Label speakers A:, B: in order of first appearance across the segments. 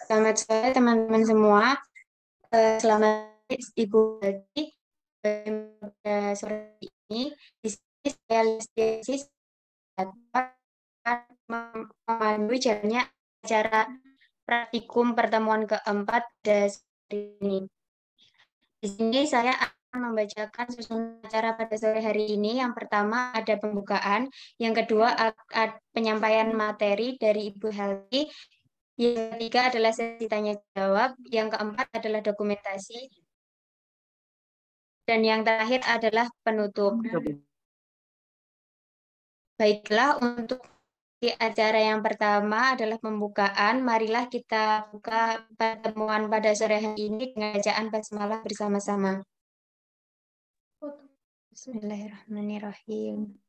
A: Selamat sore teman-teman semua. Selamat Ibu Hadi. Pada sore ini di sini saya Lesti memandu jalannya acara praktikum pertemuan keempat pada sore ini. Di sini saya akan membacakan susunan acara pada sore hari ini. Yang pertama ada pembukaan, yang kedua penyampaian materi dari Ibu Helti, yang ketiga adalah sesi tanya jawab, yang keempat adalah dokumentasi, dan yang terakhir adalah penutup. Baiklah, untuk di acara yang pertama adalah pembukaan. Marilah kita buka pertemuan pada sore hari ini dengan bacaan basmalah bersama-sama. Bismillahirrahmanirrahim.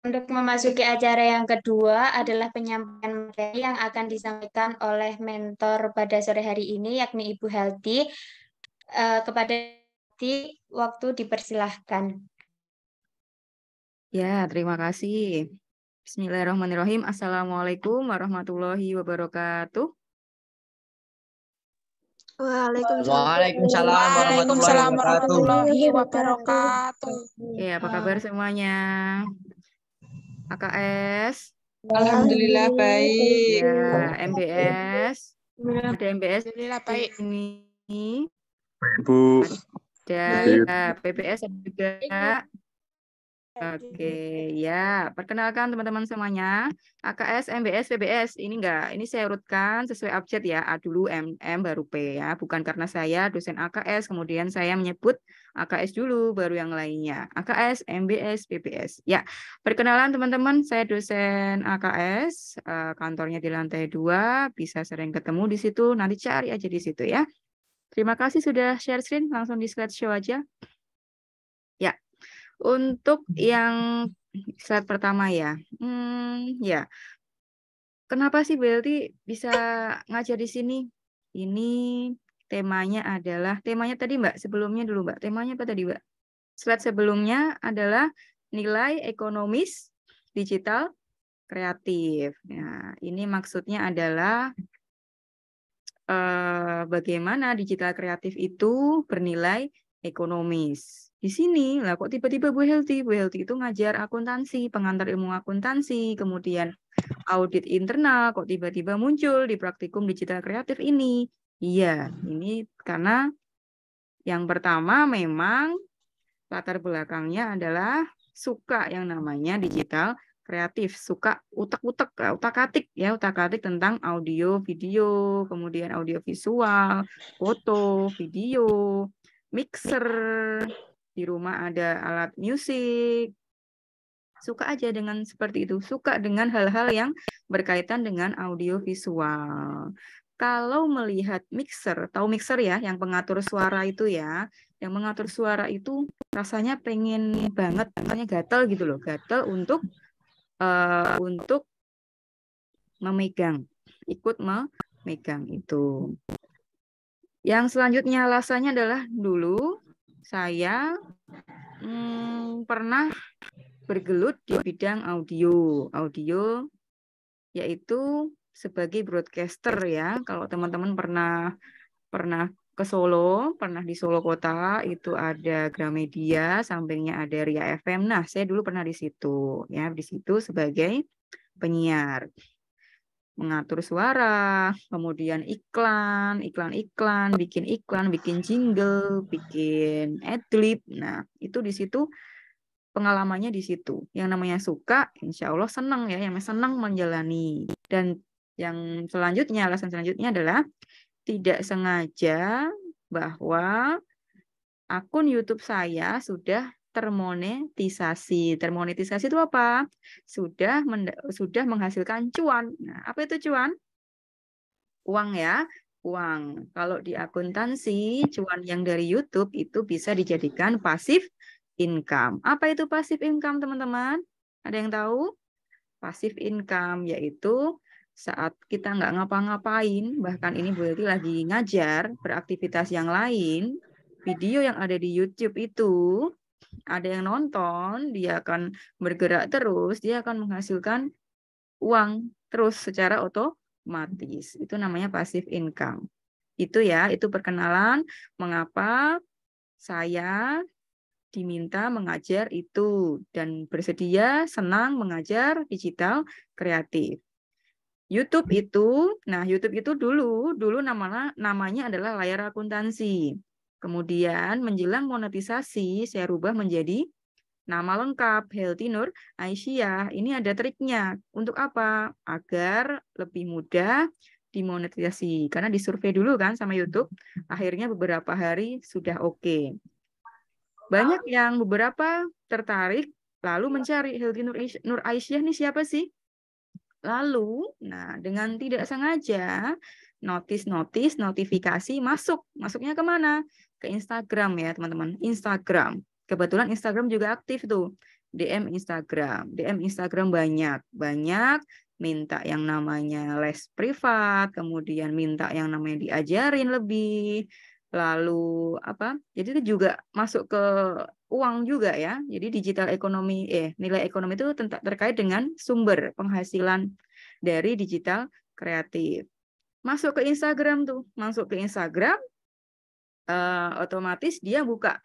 A: Untuk memasuki acara yang kedua adalah penyampaian materi yang akan disampaikan oleh mentor pada sore hari ini, yakni Ibu Helti. Kepada Helti, waktu dipersilahkan.
B: Ya, terima kasih. Bismillahirrahmanirrahim. Assalamualaikum warahmatullahi wabarakatuh.
C: Waalaikumsalam warahmatullahi wabarakatuh.
B: Ya, apa kabar semuanya? AKS?
C: Alhamdulillah baik.
B: Ya, MBS? Ada MBS?
C: Alhamdulillah baik.
B: Ini
D: Bu.
B: ada PPS juga. Oke, ya. Perkenalkan teman-teman semuanya. AKS, MBS, PBS. Ini enggak, ini saya urutkan sesuai abjad ya. A dulu, M baru P ya. Bukan karena saya dosen AKS, kemudian saya menyebut AKS dulu, baru yang lainnya. AKS, MBS, PBS. Ya, perkenalan teman-teman, saya dosen AKS. Kantornya di lantai 2, bisa sering ketemu di situ. Nanti cari aja di situ ya. Terima kasih sudah share screen, langsung di slideshow aja. Ya. Untuk yang slide pertama ya, ya, kenapa sih Belti bisa ngajar di sini? Ini temanya tadi Mbak, sebelumnya dulu Mbak, temanya apa tadi Mbak? Slide sebelumnya adalah nilai ekonomis digital kreatif. Nah, ini maksudnya adalah bagaimana digital kreatif itu bernilai ekonomis. Di sini lah kok tiba-tiba Bu Helti itu ngajar akuntansi, pengantar ilmu akuntansi, kemudian audit internal kok tiba-tiba muncul di praktikum digital kreatif ini. Iya, ini karena yang pertama memang latar belakangnya adalah suka yang namanya digital kreatif, suka utak-atik tentang audio, video, kemudian audio visual, foto, video, mixer, di rumah ada alat musik, suka aja dengan seperti itu, suka dengan hal-hal yang berkaitan dengan audio visual. Kalau melihat mixer, tahu mixer ya, yang pengatur suara itu ya, yang mengatur suara itu rasanya pengen banget, rasanya gatel gitu loh, gatel untuk memegang, ikut memegang itu. Yang selanjutnya alasannya adalah dulu saya pernah bergelut di bidang audio yaitu sebagai broadcaster ya. Kalau teman-teman pernah ke Solo, pernah di Solo Kota, itu ada Gramedia, sampingnya ada Ria FM. Nah, saya dulu pernah di situ ya, di situ sebagai penyiar. Mengatur suara, kemudian iklan, bikin jingle, bikin adlib. Nah, itu di situ pengalamannya di situ. Yang namanya suka, insya Allah senang ya, yang senang menjalani. Dan yang selanjutnya, alasan selanjutnya adalah tidak sengaja bahwa akun YouTube saya sudah termonetisasi. Termonetisasi itu apa? Sudah menghasilkan cuan. Nah, apa itu cuan? Uang ya, uang. Kalau di akuntansi, cuan yang dari YouTube itu bisa dijadikan passive income. Apa itu passive income, teman-teman? Ada yang tahu? Passive income yaitu saat kita nggak ngapa-ngapain, bahkan ini berarti lagi ngajar, beraktivitas yang lain, video yang ada di YouTube itu, ada yang nonton, dia akan bergerak terus, dia akan menghasilkan uang terus secara otomatis. Itu namanya passive income. Itu ya, itu perkenalan mengapa saya diminta mengajar itu dan bersedia senang mengajar digital kreatif. YouTube itu dulu namanya adalah layar akuntansi. Kemudian menjelang monetisasi saya rubah menjadi nama lengkap Healthy Nur Aisyah. Ini ada triknya. Untuk apa? Agar lebih mudah dimonetisasi. Karena disurvei dulu kan sama YouTube, akhirnya beberapa hari sudah oke. Banyak yang beberapa tertarik, lalu mencari Healthy Nur Aisyah ini siapa sih? Lalu, nah dengan tidak sengaja, notifikasi masuknya kemana? Ke Instagram ya teman-teman, Instagram. Kebetulan Instagram juga aktif tuh, DM Instagram banyak minta yang namanya les privat, kemudian minta yang namanya diajarin lebih, lalu apa? Jadi itu juga masuk ke uang juga ya. Jadi digital ekonomi, nilai ekonomi itu terkait dengan sumber penghasilan dari digital kreatif. Masuk ke Instagram, otomatis dia buka,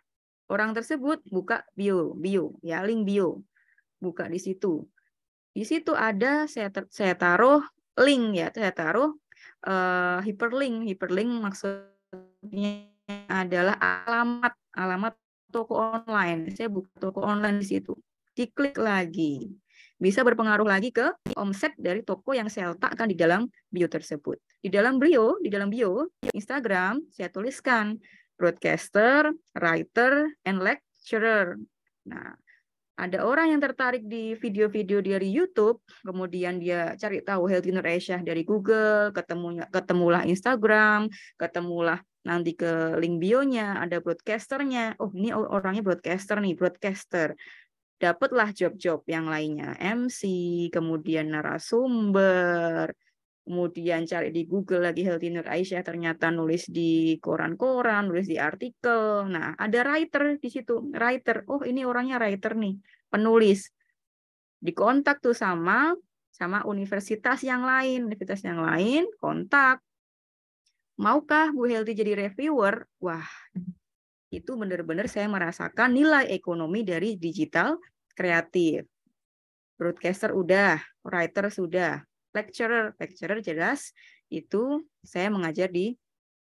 B: orang tersebut buka bio ya, link bio, buka di situ. Di situ ada saya taruh link ya, saya taruh hyperlink maksudnya adalah alamat toko online. Saya buka toko online di situ. Diklik lagi. Bisa berpengaruh lagi ke omset dari toko yang saya letakkan di dalam bio tersebut. Di dalam bio Instagram saya tuliskan broadcaster, writer, and lecturer. Nah, ada orang yang tertarik di video-video dari YouTube, kemudian dia cari tahu Healthy Nur Aisyah dari Google, ketemulah Instagram, ketemulah nanti ke link bionya, ada broadcasternya. Oh, ini orangnya broadcaster. Dapatlah job-job yang lainnya, MC, kemudian narasumber, kemudian cari di Google lagi Healthy Nur Aisyah, ternyata nulis di koran-koran, nulis di artikel. Nah, ada writer di situ. Writer, oh ini orangnya writer nih, penulis. Dikontak tuh sama universitas yang lain, kontak. Maukah Bu Healthy jadi reviewer? Wah, itu benar-benar saya merasakan nilai ekonomi dari digital kreatif. Broadcaster udah, writer sudah, lecturer jelas itu saya mengajar di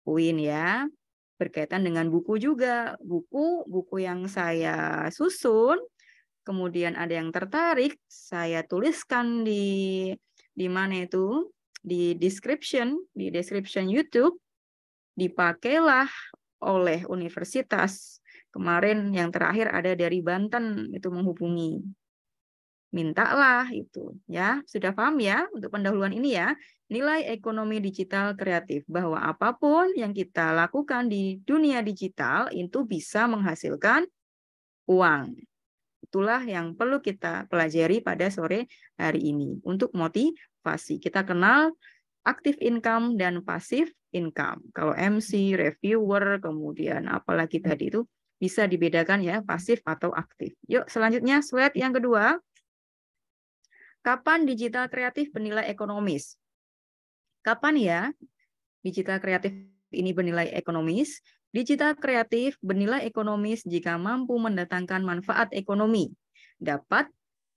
B: UIN ya, berkaitan dengan buku juga, buku yang saya susun, kemudian ada yang tertarik, saya tuliskan di mana itu, di description YouTube, dipakailah oleh universitas. Kemarin yang terakhir ada dari Banten itu menghubungi. Mintalah itu ya. Sudah paham ya untuk pendahuluan ini ya. Nilai ekonomi digital kreatif, bahwa apapun yang kita lakukan di dunia digital itu bisa menghasilkan uang. Itulah yang perlu kita pelajari pada sore hari ini untuk motivasi. Kita kenal active income dan passive income. Kalau MC, reviewer, kemudian apalagi tadi itu bisa dibedakan ya, pasif atau aktif. Yuk selanjutnya slide yang kedua. Kapan digital kreatif bernilai ekonomis? Kapan ya digital kreatif ini bernilai ekonomis? Digital kreatif bernilai ekonomis jika mampu mendatangkan manfaat ekonomi.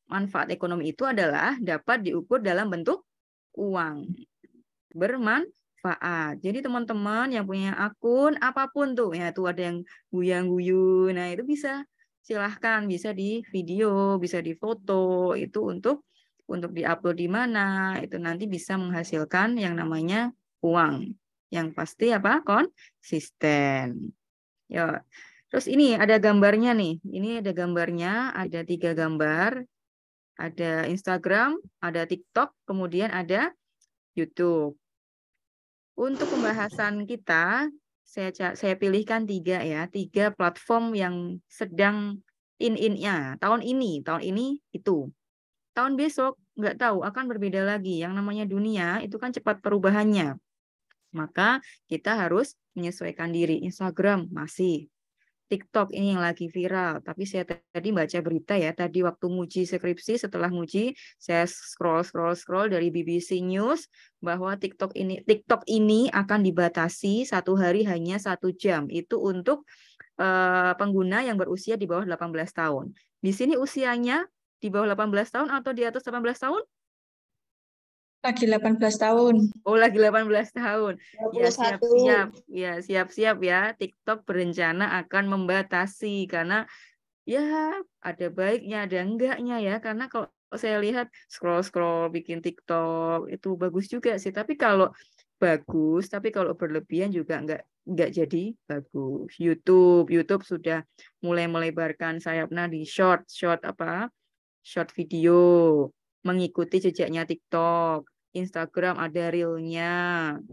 B: Manfaat ekonomi itu adalah dapat diukur dalam bentuk uang. Bermanfaat. Jadi teman-teman yang punya akun apapun tuh, ya tuh ada yang guyang-guyu, nah itu bisa silahkan, bisa di video, bisa di foto, itu untuk diupload di mana, itu nanti bisa menghasilkan yang namanya uang. Yang pasti apa? Konsisten. Ya. Terus ini ada gambarnya nih. Ini ada gambarnya, ada 3 gambar. Ada Instagram, ada TikTok, kemudian ada YouTube. Untuk pembahasan kita, saya pilihkan 3 ya, 3 platform yang sedang in-nya. Tahun ini itu. Tahun besok nggak tahu, akan berbeda lagi. Yang namanya dunia itu kan cepat perubahannya. Maka kita harus menyesuaikan diri. Instagram masih, TikTok ini yang lagi viral. Tapi saya tadi baca berita ya, tadi waktu nguji skripsi, setelah nguji, saya scroll dari BBC News bahwa TikTok ini akan dibatasi 1 hari hanya 1 jam. Itu untuk pengguna yang berusia di bawah 18 tahun. Di sini usianya di bawah 18 tahun atau di atas 18 tahun?
C: Lagi 18 tahun.
B: Oh, lagi 18 tahun. Ya,
A: 21.
B: siap-siap. Ya, siap-siap ya. TikTok berencana akan membatasi karena ya ada baiknya, ada enggaknya ya. Karena kalau saya lihat scroll-scroll bikin TikTok itu bagus juga sih. Tapi kalau bagus, tapi kalau berlebihan juga enggak jadi bagus. YouTube sudah mulai melebarkan sayapnya di short video, mengikuti jejaknya TikTok. Instagram ada reel-nya.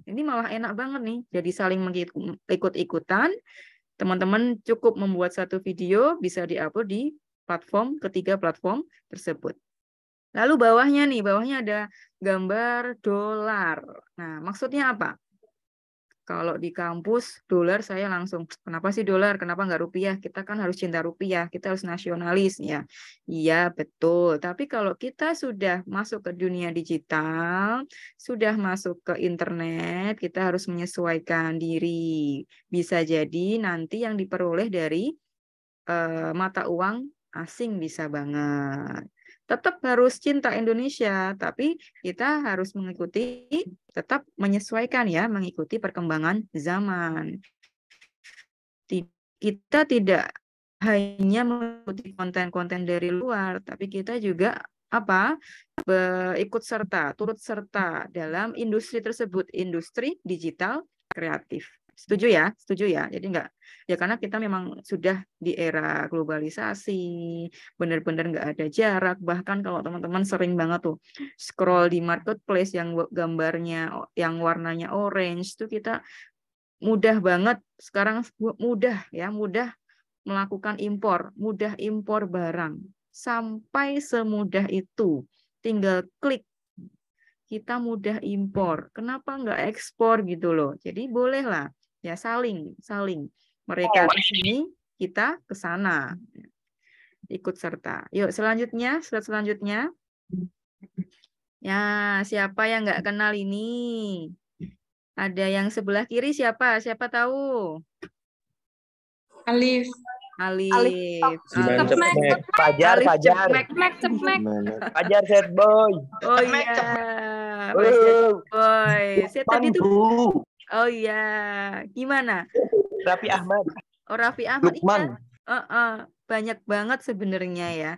B: Ini malah enak banget nih. Jadi saling ikut-ikutan. Teman-teman cukup membuat satu video, bisa diupload di ketiga platform tersebut. Lalu bawahnya ada gambar dolar. Nah, maksudnya apa? Kalau di kampus dolar saya langsung, kenapa sih dolar? Kenapa nggak rupiah? Kita kan harus cinta rupiah, kita harus nasionalis ya. Iya betul. Tapi kalau kita sudah masuk ke dunia digital, sudah masuk ke internet, kita harus menyesuaikan diri. Bisa jadi nanti yang diperoleh dari mata uang asing bisa banget. Tetap harus cinta Indonesia, tapi kita harus tetap menyesuaikan ya, mengikuti perkembangan zaman. Kita tidak hanya mengikuti konten-konten dari luar, tapi kita juga turut serta dalam industri tersebut, industri digital kreatif. Setuju ya? Jadi enggak ya, karena kita memang sudah di era globalisasi, benar-benar enggak ada jarak. Bahkan kalau teman-teman sering banget tuh scroll di marketplace yang gambarnya yang warnanya orange, tuh kita mudah banget sekarang, mudah melakukan impor, mudah impor barang. Sampai semudah itu. Tinggal klik, kita mudah impor. Kenapa nggak ekspor gitu loh? Jadi bolehlah ya, saling. Mereka ke sini, kita ke sana. Ikut serta. Yuk slide selanjutnya. Ya, siapa yang nggak kenal ini? Ada yang sebelah kiri siapa? Siapa tahu?
C: Alif.
D: Fajar. Fajar set boy.
B: Oh iya. Boy. Saya tadi tuh. Oh iya. Gimana?
D: Raffi Ahmad.
B: Oh, Raffi Ahmad.
D: Lukman.
B: Iya. Banyak banget sebenarnya ya.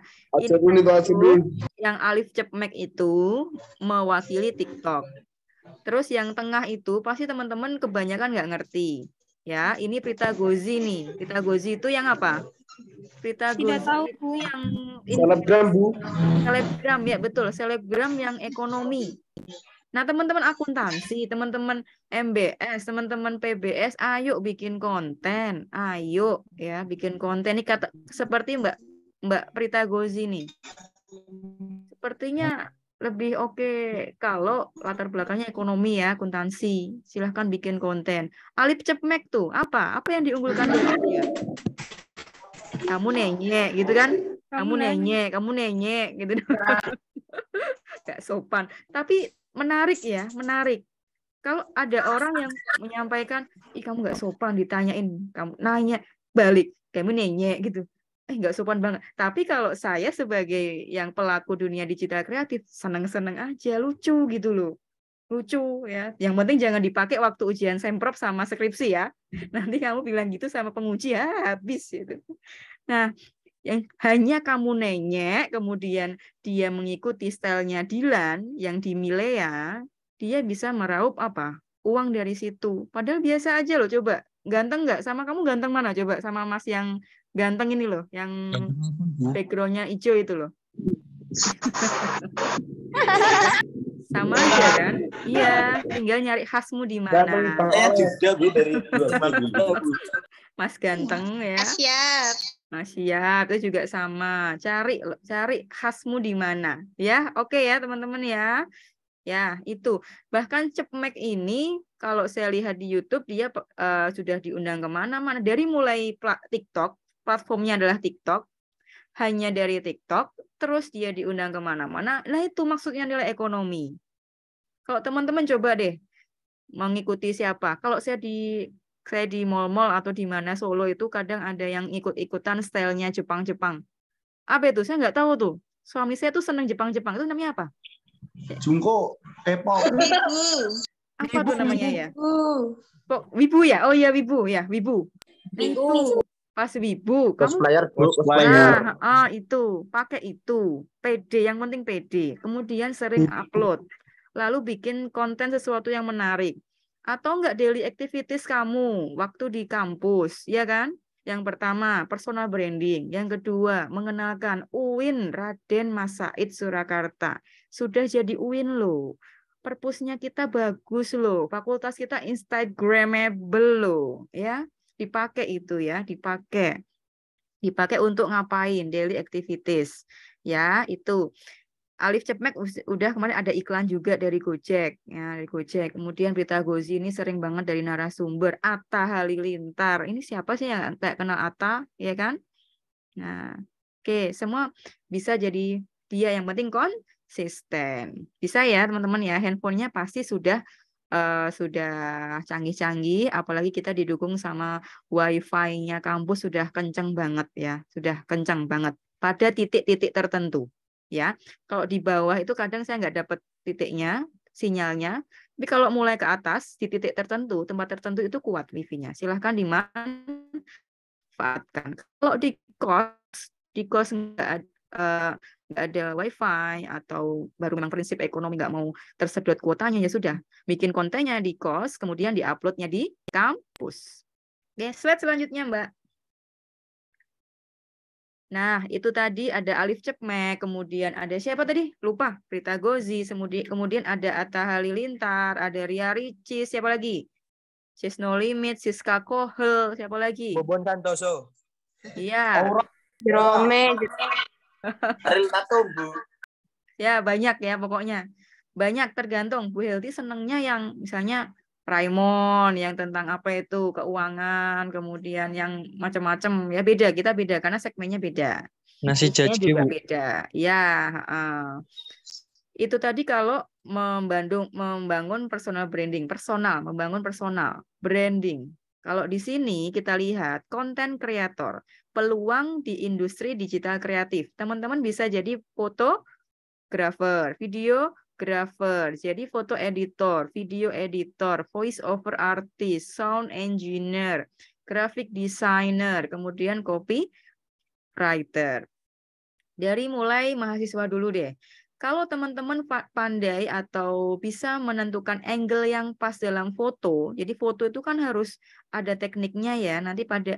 B: Yang Alif Cepmek itu mewakili TikTok. Terus yang tengah itu pasti teman-teman kebanyakan nggak ngerti. Ya, ini Prita Gozi nih. Prita Gozi itu yang apa? Prita Gozi itu yang
D: selebgram, Bu.
B: Selebgram ya, betul. Selebgram yang ekonomi. Nah, teman-teman akuntansi, teman-teman MBS, teman-teman PBS, ayo bikin konten. Ayo ya, bikin konten. Ini kata seperti Mbak Prita Gozi nih. Sepertinya lebih oke kalau latar belakangnya ekonomi ya, akuntansi. Silahkan bikin konten. Alif Cepmek tuh, apa yang diunggulkan dari dia? Kamu nenyek gitu kan? Kamu nenyek gitu. Gak sopan. Tapi menarik ya, menarik. Kalau ada orang yang menyampaikan, ih kamu gak sopan, ditanyain, kamu nanya balik, kamu nenyek gitu. Nggak sopan banget. Tapi kalau saya sebagai yang pelaku dunia digital kreatif, seneng-seneng aja, lucu gitu loh. Lucu ya. Yang penting jangan dipakai waktu ujian semprot sama skripsi ya. Nanti kamu bilang gitu sama penguji, ya habis gitu. Nah, yang hanya kamu nenyek, kemudian dia mengikuti stylenya Dilan yang di Milea, dia bisa meraup uang dari situ. Padahal biasa aja loh, coba. Ganteng nggak? Sama kamu ganteng mana? Coba sama Mas yang ganteng ini loh, yang backgroundnya hijau itu loh. Sama aja kan? Iya, tinggal nyari khasmu di mana. Mas ganteng ya. Mas siap, itu juga sama. Cari khasmu di mana. Ya, oke ya teman-teman ya. Ya, itu. Bahkan Cepmek ini kalau saya lihat di YouTube dia sudah diundang kemana-mana. Dari mulai TikTok, platformnya adalah TikTok, hanya dari TikTok, terus dia diundang kemana-mana. Nah itu maksudnya adalah ekonomi. Kalau teman-teman coba deh mengikuti siapa. Kalau saya di mall-mall atau di mana Solo itu kadang ada yang ikut-ikutan stylenya Jepang-Jepang. Apa itu? Saya nggak tahu tuh. Suami saya tuh seneng Jepang-Jepang. Itu namanya apa?
D: Jungko, K-pop.
B: Apa tuh namanya ya? Kok wibu ya? Oh iya wibu ya, wibu. Itu pas wibu, kamu
D: Cosplayer, Bu. Cosplayer.
B: itu pakai itu. PD, yang penting PD. Kemudian sering upload. Lalu bikin konten sesuatu yang menarik. Atau enggak daily activities kamu waktu di kampus, ya kan? Yang pertama, personal branding. Yang kedua, mengenalkan UIN Raden Mas Said Surakarta. Sudah jadi UIN loh. Perpusnya kita bagus loh. Fakultas kita Instagramable loh, ya. Dipakai itu ya, dipakai. Dipakai untuk ngapain? Daily activities. Ya, itu. Alif Cepmek udah kemarin ada iklan juga dari Gojek, ya dari Gojek. Kemudian Berita Gozi ini sering banget dari narasumber Atta Halilintar. Ini siapa sih yang kayak kenal Atta, ya kan? Nah, oke, semua bisa jadi dia, yang penting konsisten. Bisa ya teman-teman ya, handphonenya pasti sudah canggih-canggih, apalagi kita didukung sama wifi-nya kampus sudah kenceng banget ya, sudah kenceng banget pada titik-titik tertentu. Ya, kalau di bawah itu kadang saya nggak dapat titiknya, sinyalnya. Tapi kalau mulai ke atas di titik tertentu, tempat tertentu itu kuat wifi-nya. Silahkan dimanfaatkan. Kalau di kos nggak ada wifi atau baru memang prinsip ekonomi nggak mau tersedot kuotanya, ya sudah bikin kontennya di kos, kemudian diuploadnya di kampus. Oke, slide selanjutnya Mbak. Nah, itu tadi ada Alif Cepmek, kemudian ada siapa tadi? Lupa, Berita Gozi, kemudian ada Atta Halilintar, ada Ria Ricis, siapa lagi? Sis No Limit, Siska Kohel, siapa lagi?
D: Bobon Santoso.
B: Iya.
A: Rome.
D: Ariel Tatum, Bu.
B: Ya, banyak ya pokoknya. Banyak, tergantung. Bu Helti senengnya yang misalnya Raimon, yang tentang apa itu, keuangan, kemudian yang macam-macam. Ya beda, kita beda, karena segmennya beda.
E: Nasi
B: Isinya
E: jajki,
B: juga
E: Bu.
B: beda. Ya, itu tadi kalau membangun personal branding, membangun personal branding. Kalau di sini kita lihat konten kreator, peluang di industri digital kreatif. Teman-teman bisa jadi fotografer, videografer, jadi foto editor, video editor, voice over artist, sound engineer, graphic designer, kemudian copywriter. Dari mulai mahasiswa dulu deh. Kalau teman-teman pandai atau bisa menentukan angle yang pas dalam foto, jadi foto itu kan harus ada tekniknya ya. Nanti pada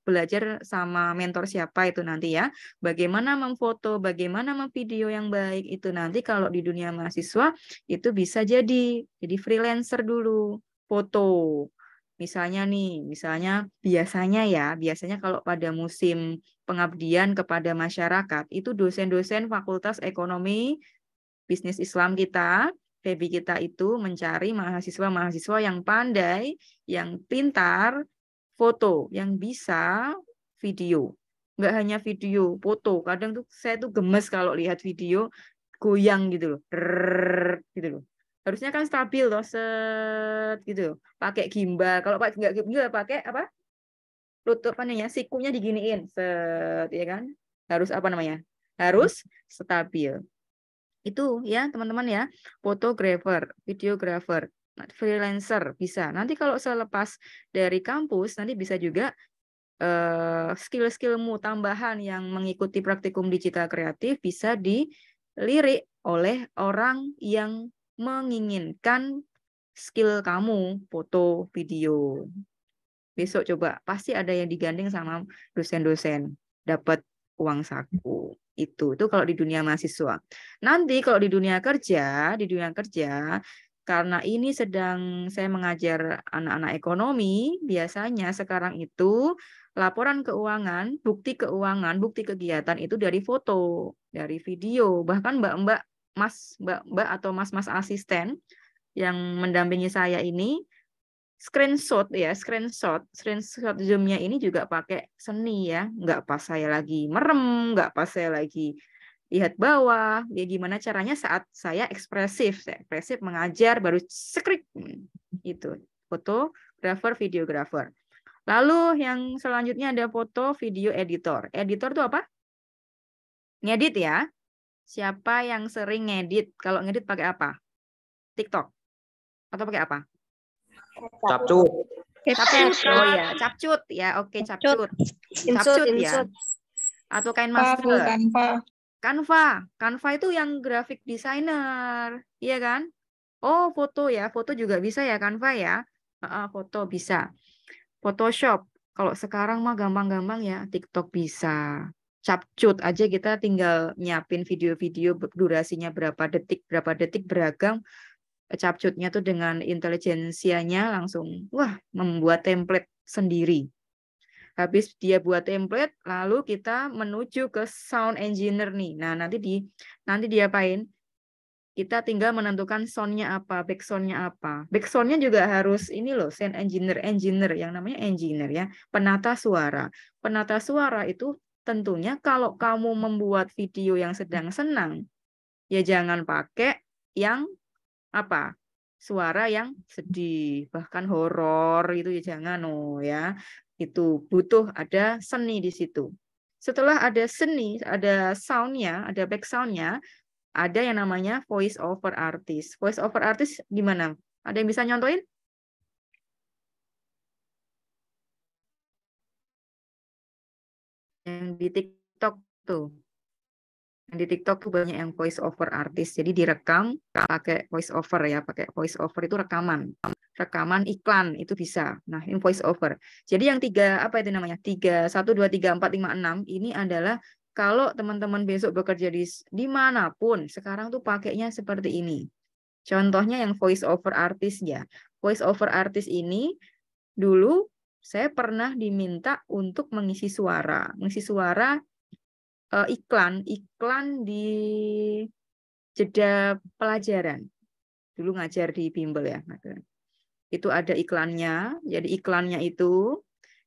B: belajar sama mentor siapa itu nanti ya. Bagaimana memfoto, bagaimana memvideo yang baik itu nanti kalau di dunia mahasiswa itu bisa jadi freelancer dulu foto. Misalnya biasanya kalau pada musim pengabdian kepada masyarakat, itu dosen-dosen Fakultas Ekonomi Bisnis Islam kita, FEBI kita itu mencari mahasiswa-mahasiswa yang pandai, yang pintar, foto, yang bisa video. Nggak hanya video, foto. Kadang tuh saya tuh gemes kalau lihat video goyang gitu loh. Gitu loh. Harusnya kan stabil loh, set gitu. Pakai gimbal. Kalau nggak gimbal pakai apa? Lutut apa namanya? Sikunya diginiin, set ya kan? Harus apa namanya? Harus stabil. Itu ya teman-teman ya, fotografer, videografer, freelancer bisa. Nanti kalau selepas dari kampus nanti bisa juga skill-skillmu tambahan yang mengikuti praktikum digital kreatif bisa dilirik oleh orang yang menginginkan skill kamu foto, video. Besok coba, pasti ada yang digandeng sama dosen-dosen, dapat uang saku. Itu kalau di dunia mahasiswa. Nanti kalau di dunia kerja, karena ini sedang saya mengajar anak-anak ekonomi, biasanya sekarang itu laporan keuangan, bukti kegiatan itu dari foto, dari video, bahkan mbak-mbak mbak atau mas asisten yang mendampingi saya ini screenshot Zoom-nya ini juga pakai seni ya, nggak pas saya lagi merem, nggak pas saya lagi lihat bawah, ya gimana caranya saat saya ekspresif mengajar baru skrip itu fotografer, videografer. Lalu yang selanjutnya ada foto video editor. Editor itu apa? Ngedit ya. Siapa yang sering ngedit? Kalau ngedit pakai apa? TikTok atau pakai apa?
D: Capcut.
B: Capcut. Oh ya, capcut ya. Oke, capcut. Capcut ya. Atau KineMaster. Canva itu yang graphic designer, iya kan? Oh, foto ya. Foto juga bisa ya Canva ya. Foto bisa. Photoshop. Kalau sekarang mah gampang-gampang ya. TikTok bisa. Capcut aja kita tinggal nyiapin video-video durasinya berapa detik beragam. Capcutnya tuh dengan intelijensianya langsung membuat template sendiri. Habis dia buat template, lalu kita menuju ke sound engineer nih. Nah, nanti diapain? Kita tinggal menentukan sound-nya apa, backsound-nya apa. Backsound-nya juga harus ini loh, sound engineer yang namanya engineer ya, penata suara. Penata suara itu tentunya kalau kamu membuat video yang sedang senang, ya jangan pakai yang apa? Suara yang sedih, bahkan horor itu ya jangan ya. Itu butuh ada seni di situ. Setelah ada seni, ada sound-nya, ada backsound-nya, ada yang namanya voice over artist. Voice over artist gimana? Ada yang bisa nyontoin? Yang di TikTok tuh. Yang di TikTok tuh banyak yang voice over artist. Jadi direkam pakai voice over ya, pakai voice over itu rekaman iklan itu bisa. Nah, ini voice over. Jadi yang 3 apa itu namanya? 3 1 2 3 4 5 6 ini adalah kalau teman-teman besok bekerja di manapun, sekarang tuh pakainya seperti ini. Contohnya yang voice over artist ya. Voice over artist ini dulu saya pernah diminta untuk mengisi suara. Mengisi suara iklan di jeda pelajaran. Dulu ngajar di bimbel ya. Itu ada iklannya. Jadi iklannya itu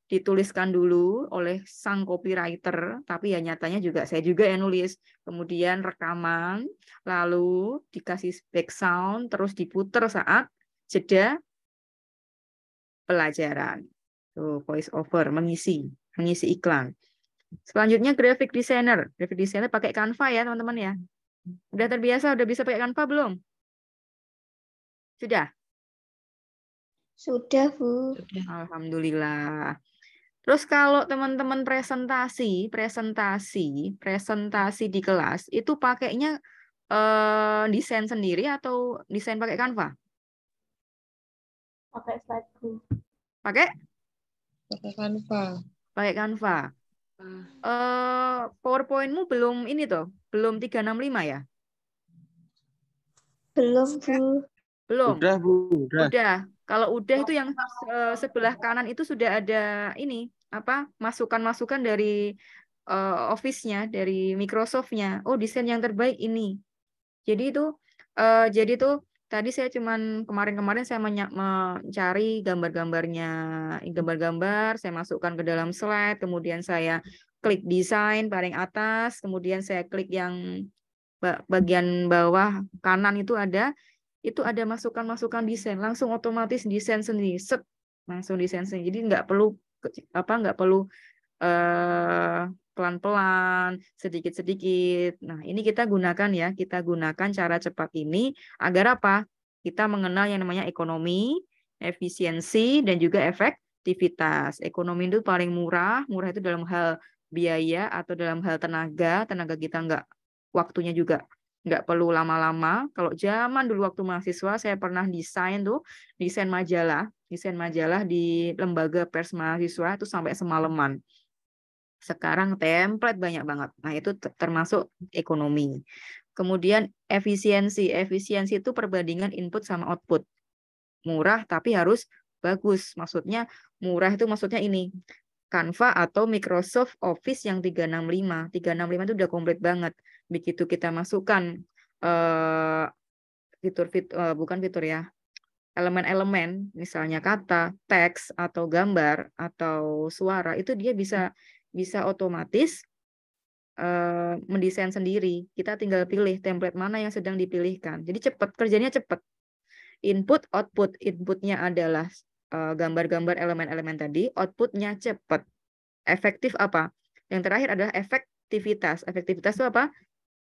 B: dituliskan dulu oleh sang copywriter, tapi ya nyatanya juga saya juga yang nulis. Kemudian rekaman, lalu dikasih background, terus diputer saat jeda pelajaran. Tuh, voice over, mengisi iklan. Selanjutnya graphic designer. Graphic designer pakai Canva ya teman-teman ya. Udah terbiasa, udah bisa pakai Canva belum? Sudah?
A: Sudah, Bu.
B: Alhamdulillah. Terus kalau teman-teman presentasi di kelas itu pakainya desain sendiri atau desain pakai Canva?
A: Pakai slide, Bu.
B: Pakai
C: Canva.
B: Pakai Canva. PowerPoint-mu belum ini toh, belum 365 ya?
A: Belum, Bu.
B: Belum.
D: Udah, Bu.
B: Udah. Kalau udah itu yang sebelah kanan itu sudah ada ini masukan-masukan dari Office-nya, dari Microsoft-nya. Oh, desain yang terbaik ini. Jadi itu tadi saya kemarin saya mencari gambar-gambar, saya masukkan ke dalam slide, kemudian saya klik desain paling atas, kemudian saya klik yang bagian bawah kanan itu ada masukan-masukan desain, langsung otomatis desain sendiri, langsung desain sendiri. Jadi nggak perlu pelan-pelan, sedikit-sedikit. Nah, ini kita gunakan cara cepat ini agar apa? Kita mengenal yang namanya ekonomi, efisiensi, dan juga efektivitas. Ekonomi itu paling murah itu dalam hal biaya atau dalam hal tenaga kita waktunya juga nggak perlu lama-lama. Kalau zaman dulu waktu mahasiswa, saya pernah desain majalah di lembaga pers mahasiswa itu sampai semalaman. Sekarang template banyak banget. Nah, itu termasuk ekonomi. Kemudian efisiensi itu perbandingan input sama output. Murah tapi harus bagus. Maksudnya murah itu maksudnya ini. Canva atau Microsoft Office yang 365. 365 itu udah komplit banget. Begitu kita masukkan bukan fitur ya, elemen-elemen, misalnya kata, teks, atau gambar, atau suara, itu dia bisa otomatis mendesain sendiri. Kita tinggal pilih template mana yang sedang dipilihkan. Jadi cepat, kerjanya cepat. Input, output. Inputnya adalah gambar-gambar elemen-elemen tadi, outputnya cepat. Efektif apa? Yang terakhir adalah efektivitas. Efektivitas itu apa?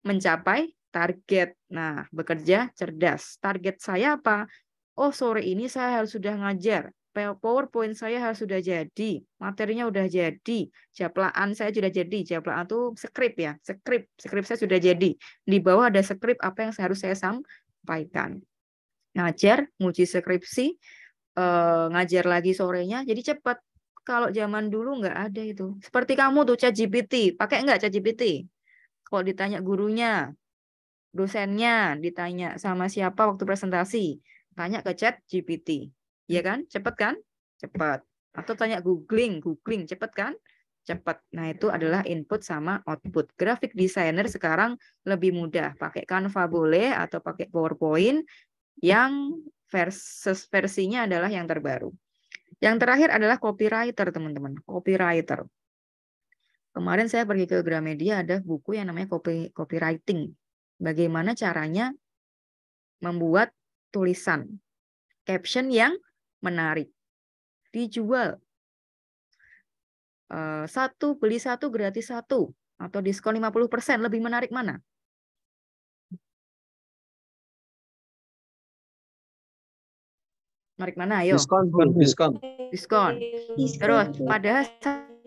B: Mencapai target. Nah, bekerja cerdas. Target saya apa? Oh, sore ini saya harus sudah ngajar. PowerPoint saya harus sudah jadi. Materinya udah jadi. Japlaan saya sudah jadi. Japlaan itu skrip ya. Skrip saya sudah jadi. Di bawah ada skrip apa yang harus saya sampaikan. Ngajar, nguji skripsi, ngajar lagi sorenya. Jadi cepat. Kalau zaman dulu nggak ada itu. Seperti kamu tuh ChatGPT. Pakai nggak ChatGPT? Kalau ditanya gurunya, dosennya, ditanya sama siapa waktu presentasi, tanya ke ChatGPT. Iya kan? Cepat kan? Cepat. Atau tanya googling, cepat kan? Cepat. Nah, itu adalah input sama output. Graphic designer sekarang lebih mudah. Pakai Canva boleh atau pakai PowerPoint yang versinya adalah yang terbaru. Yang terakhir adalah copywriter, teman-teman. Copywriter. Kemarin saya pergi ke Gramedia, ada buku yang namanya copywriting. Bagaimana caranya membuat tulisan, caption yang menarik. Dijual. Satu, beli satu, gratis satu. Atau diskon 50%. Lebih menarik mana? Menarik mana? Ayo.
D: Diskon, Bu. Diskon.
B: Diskon. Terus, padahal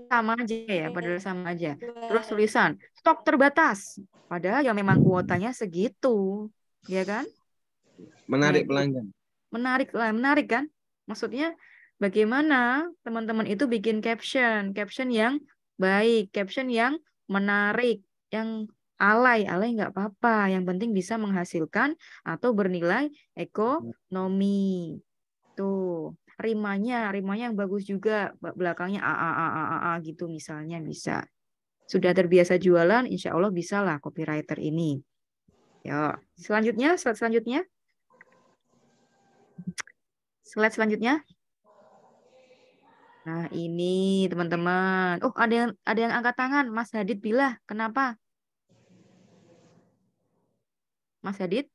B: sama aja ya. Padahal sama aja. Terus tulisan, stok terbatas. Padahal ya memang kuotanya segitu. Ya kan?
D: Menarik pelanggan.
B: Menarik kan? Maksudnya bagaimana teman-teman itu bikin caption yang baik, caption yang menarik, yang alay nggak apa-apa, yang penting bisa menghasilkan atau bernilai ekonomi. Tuh, rimanya yang bagus juga, belakangnya a gitu misalnya bisa. Sudah terbiasa jualan, insya Allah bisa lah copywriter ini. Ya, slide selanjutnya. Slide selanjutnya. Nah, ini teman-teman. Oh, ada yang angkat tangan. Mas Hadid bilang, kenapa? Mas Hadid?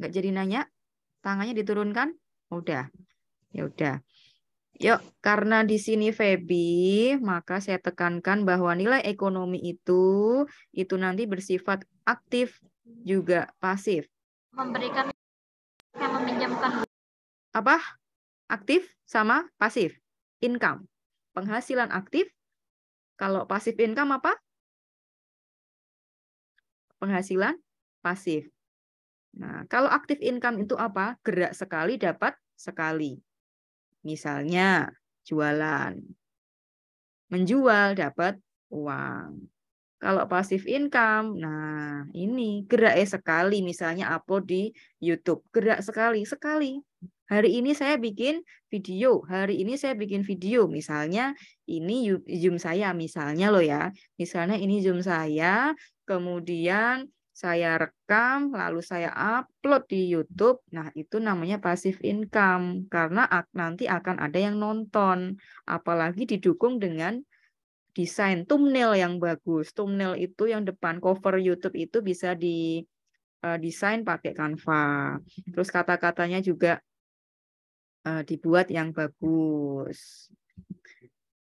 B: Nggak jadi nanya? Tangannya diturunkan? Udah. Ya udah. Yuk, karena di sini Feby, maka saya tekankan bahwa nilai ekonomi itu nanti bersifat aktif juga pasif.
A: Memberikan yang meminjamkan.
B: Apa? Aktif sama pasif. Income. Penghasilan aktif. Kalau pasif income apa? Penghasilan pasif. Nah, kalau aktif income itu apa? Gerak sekali dapat sekali. Misalnya jualan. Menjual dapat uang. Kalau pasif income, nah ini gerak sekali. Misalnya upload di YouTube. Gerak sekali. Hari ini saya bikin video. Misalnya ini Zoom saya. Misalnya loh ya. Misalnya ini Zoom saya. Kemudian saya rekam. Lalu saya upload di YouTube. Nah itu namanya pasif income. Karena nanti akan ada yang nonton. Apalagi didukung dengan desain thumbnail yang bagus. Thumbnail itu yang depan cover YouTube itu bisa desain pakai Canva. Terus kata-katanya juga dibuat yang bagus.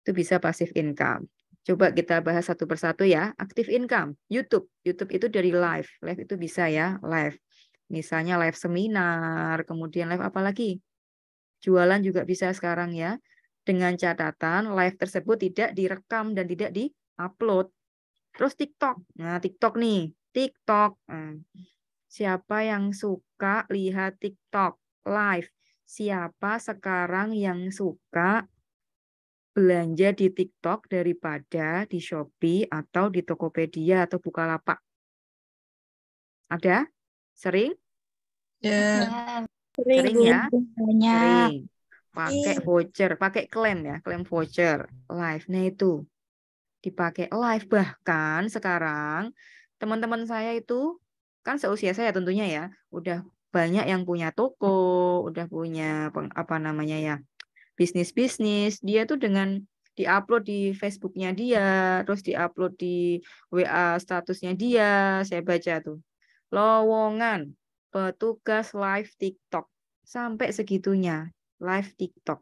B: Itu bisa passive income. Coba kita bahas satu persatu ya. Active income, YouTube. YouTube itu dari live. Live itu bisa ya, live. Misalnya live seminar, kemudian live apa lagi? Jualan juga bisa sekarang ya. Dengan catatan live tersebut tidak direkam dan tidak di-upload. Terus TikTok. Nah, TikTok nih. TikTok. Siapa yang suka lihat TikTok live? Siapa sekarang yang suka belanja di TikTok daripada di Shopee atau di Tokopedia atau Bukalapak? Ada? Sering?
C: Ya.
B: Sering ya?
A: Banyak.
B: Sering. Pakai voucher, pakai klaim ya, klaim voucher live. Nah itu dipakai live. Bahkan sekarang teman-teman saya itu kan seusia saya tentunya ya, udah banyak yang punya toko, udah punya apa namanya ya, bisnis-bisnis. Dia tuh dengan diupload di Facebooknya dia, terus diupload di WA statusnya dia, saya baca tuh. Lowongan petugas live TikTok. Sampai segitunya, live TikTok.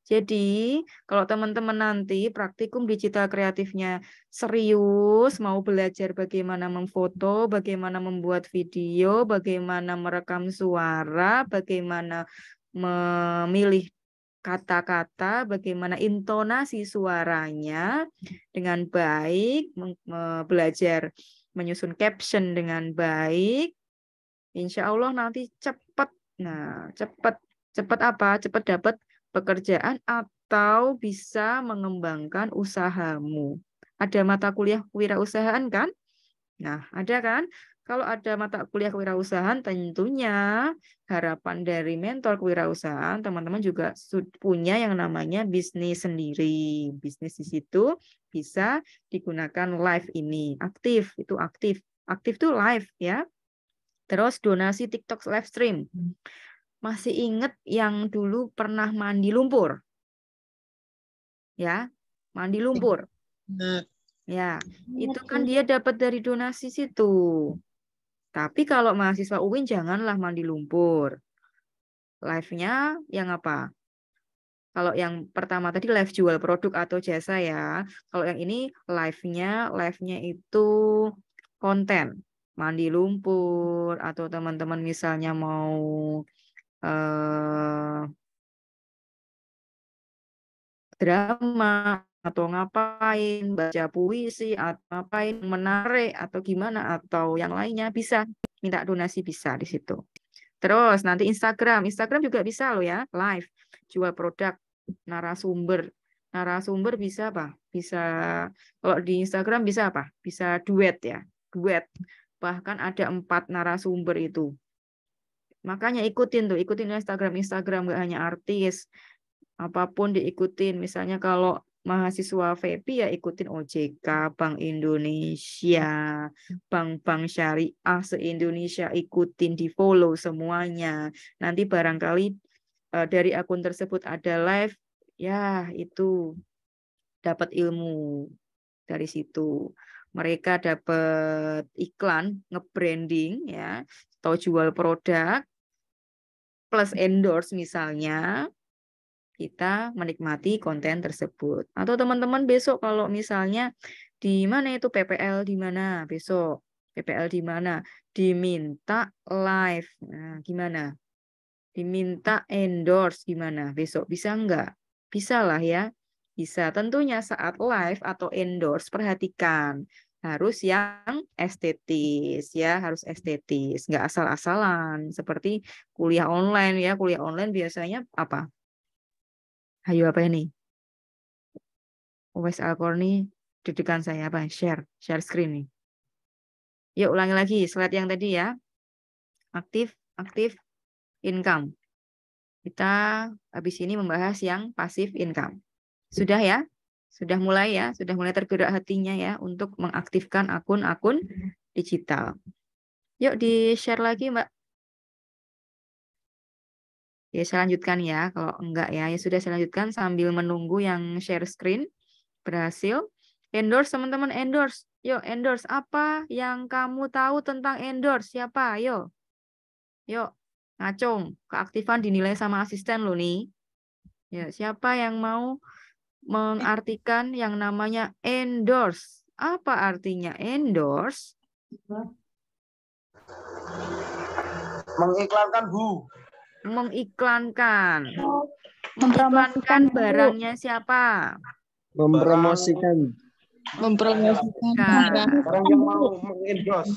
B: Jadi, kalau teman-teman nanti praktikum digital kreatifnya serius, mau belajar bagaimana memfoto, bagaimana membuat video, bagaimana merekam suara, bagaimana memilih kata-kata, bagaimana intonasi suaranya dengan baik, belajar menyusun caption dengan baik, insya Allah nanti cepat. Nah, cepat apa? Cepat dapat pekerjaan atau bisa mengembangkan usahamu. Ada mata kuliah kewirausahaan kan? Nah, ada kan? Kalau ada mata kuliah kewirausahaan, tentunya harapan dari mentor kewirausahaan, teman-teman juga punya yang namanya bisnis sendiri. Bisnis di situ bisa digunakan live ini. Aktif, itu aktif. Aktif itu live ya. Terus donasi TikTok live stream. Masih ingat yang dulu pernah mandi lumpur? Ya, mandi lumpur. Ya, itu kan dia dapat dari donasi situ. Tapi kalau mahasiswa UIN janganlah mandi lumpur. Live-nya yang apa? Kalau yang pertama tadi live jual produk atau jasa ya. Kalau yang ini live-nya itu konten. Mandi lumpur atau teman-teman misalnya mau drama atau ngapain, baca puisi atau ngapain menarik atau gimana atau yang lainnya bisa minta donasi bisa di situ. Terus nanti Instagram juga bisa loh ya, live jual produk, narasumber bisa apa? Bisa kalau di Instagram bisa apa? Bisa duet ya, duet. Bahkan ada 4 narasumber itu. Makanya ikutin Instagram nggak hanya artis, apapun diikutin. Misalnya kalau mahasiswa VP ya ikutin OJK, Bank Indonesia, bank-bank syariah se-Indonesia, ikutin, di follow semuanya. Nanti barangkali dari akun tersebut ada live, ya itu dapat ilmu dari situ. Mereka dapat iklan, nge-branding ya, atau jual produk plus endorse misalnya, kita menikmati konten tersebut. Atau teman-teman besok kalau misalnya di mana itu PPL di mana besok, PPL di mana diminta live, nah, gimana? Diminta endorse gimana? Besok bisa enggak? Bisa lah ya. Bisa. Tentunya saat live atau endorse perhatikan harus yang estetis ya, harus estetis, enggak asal-asalan seperti kuliah online ya. Kuliah online biasanya apa? Ayo apa ini? Uwais Al-Qarni deg-degan saya apa? Share screen nih. Yuk ulangi lagi slide yang tadi ya. Aktif income. Kita habis ini membahas yang passive income. Sudah ya? Sudah mulai ya? Sudah mulai tergerak hatinya ya untuk mengaktifkan akun-akun digital. Yuk di-share lagi, Mbak. Ya, saya lanjutkan ya. Kalau enggak ya, ya sudah saya lanjutkan sambil menunggu yang share screen berhasil. Endorse, teman-teman, endorse. Yuk, endorse. Apa yang kamu tahu tentang endorse? Siapa? Yuk. Yuk, ngacung. Keaktifan dinilai sama asisten lo nih. Ya, siapa yang mau mengartikan yang namanya endorse? Apa artinya endorse?
E: Mengiklankan
B: Mengiklankan. Mengiklankan barangnya siapa?
D: Mempromosikan.
C: Mempromosikan
E: orang yang mau mengendorse,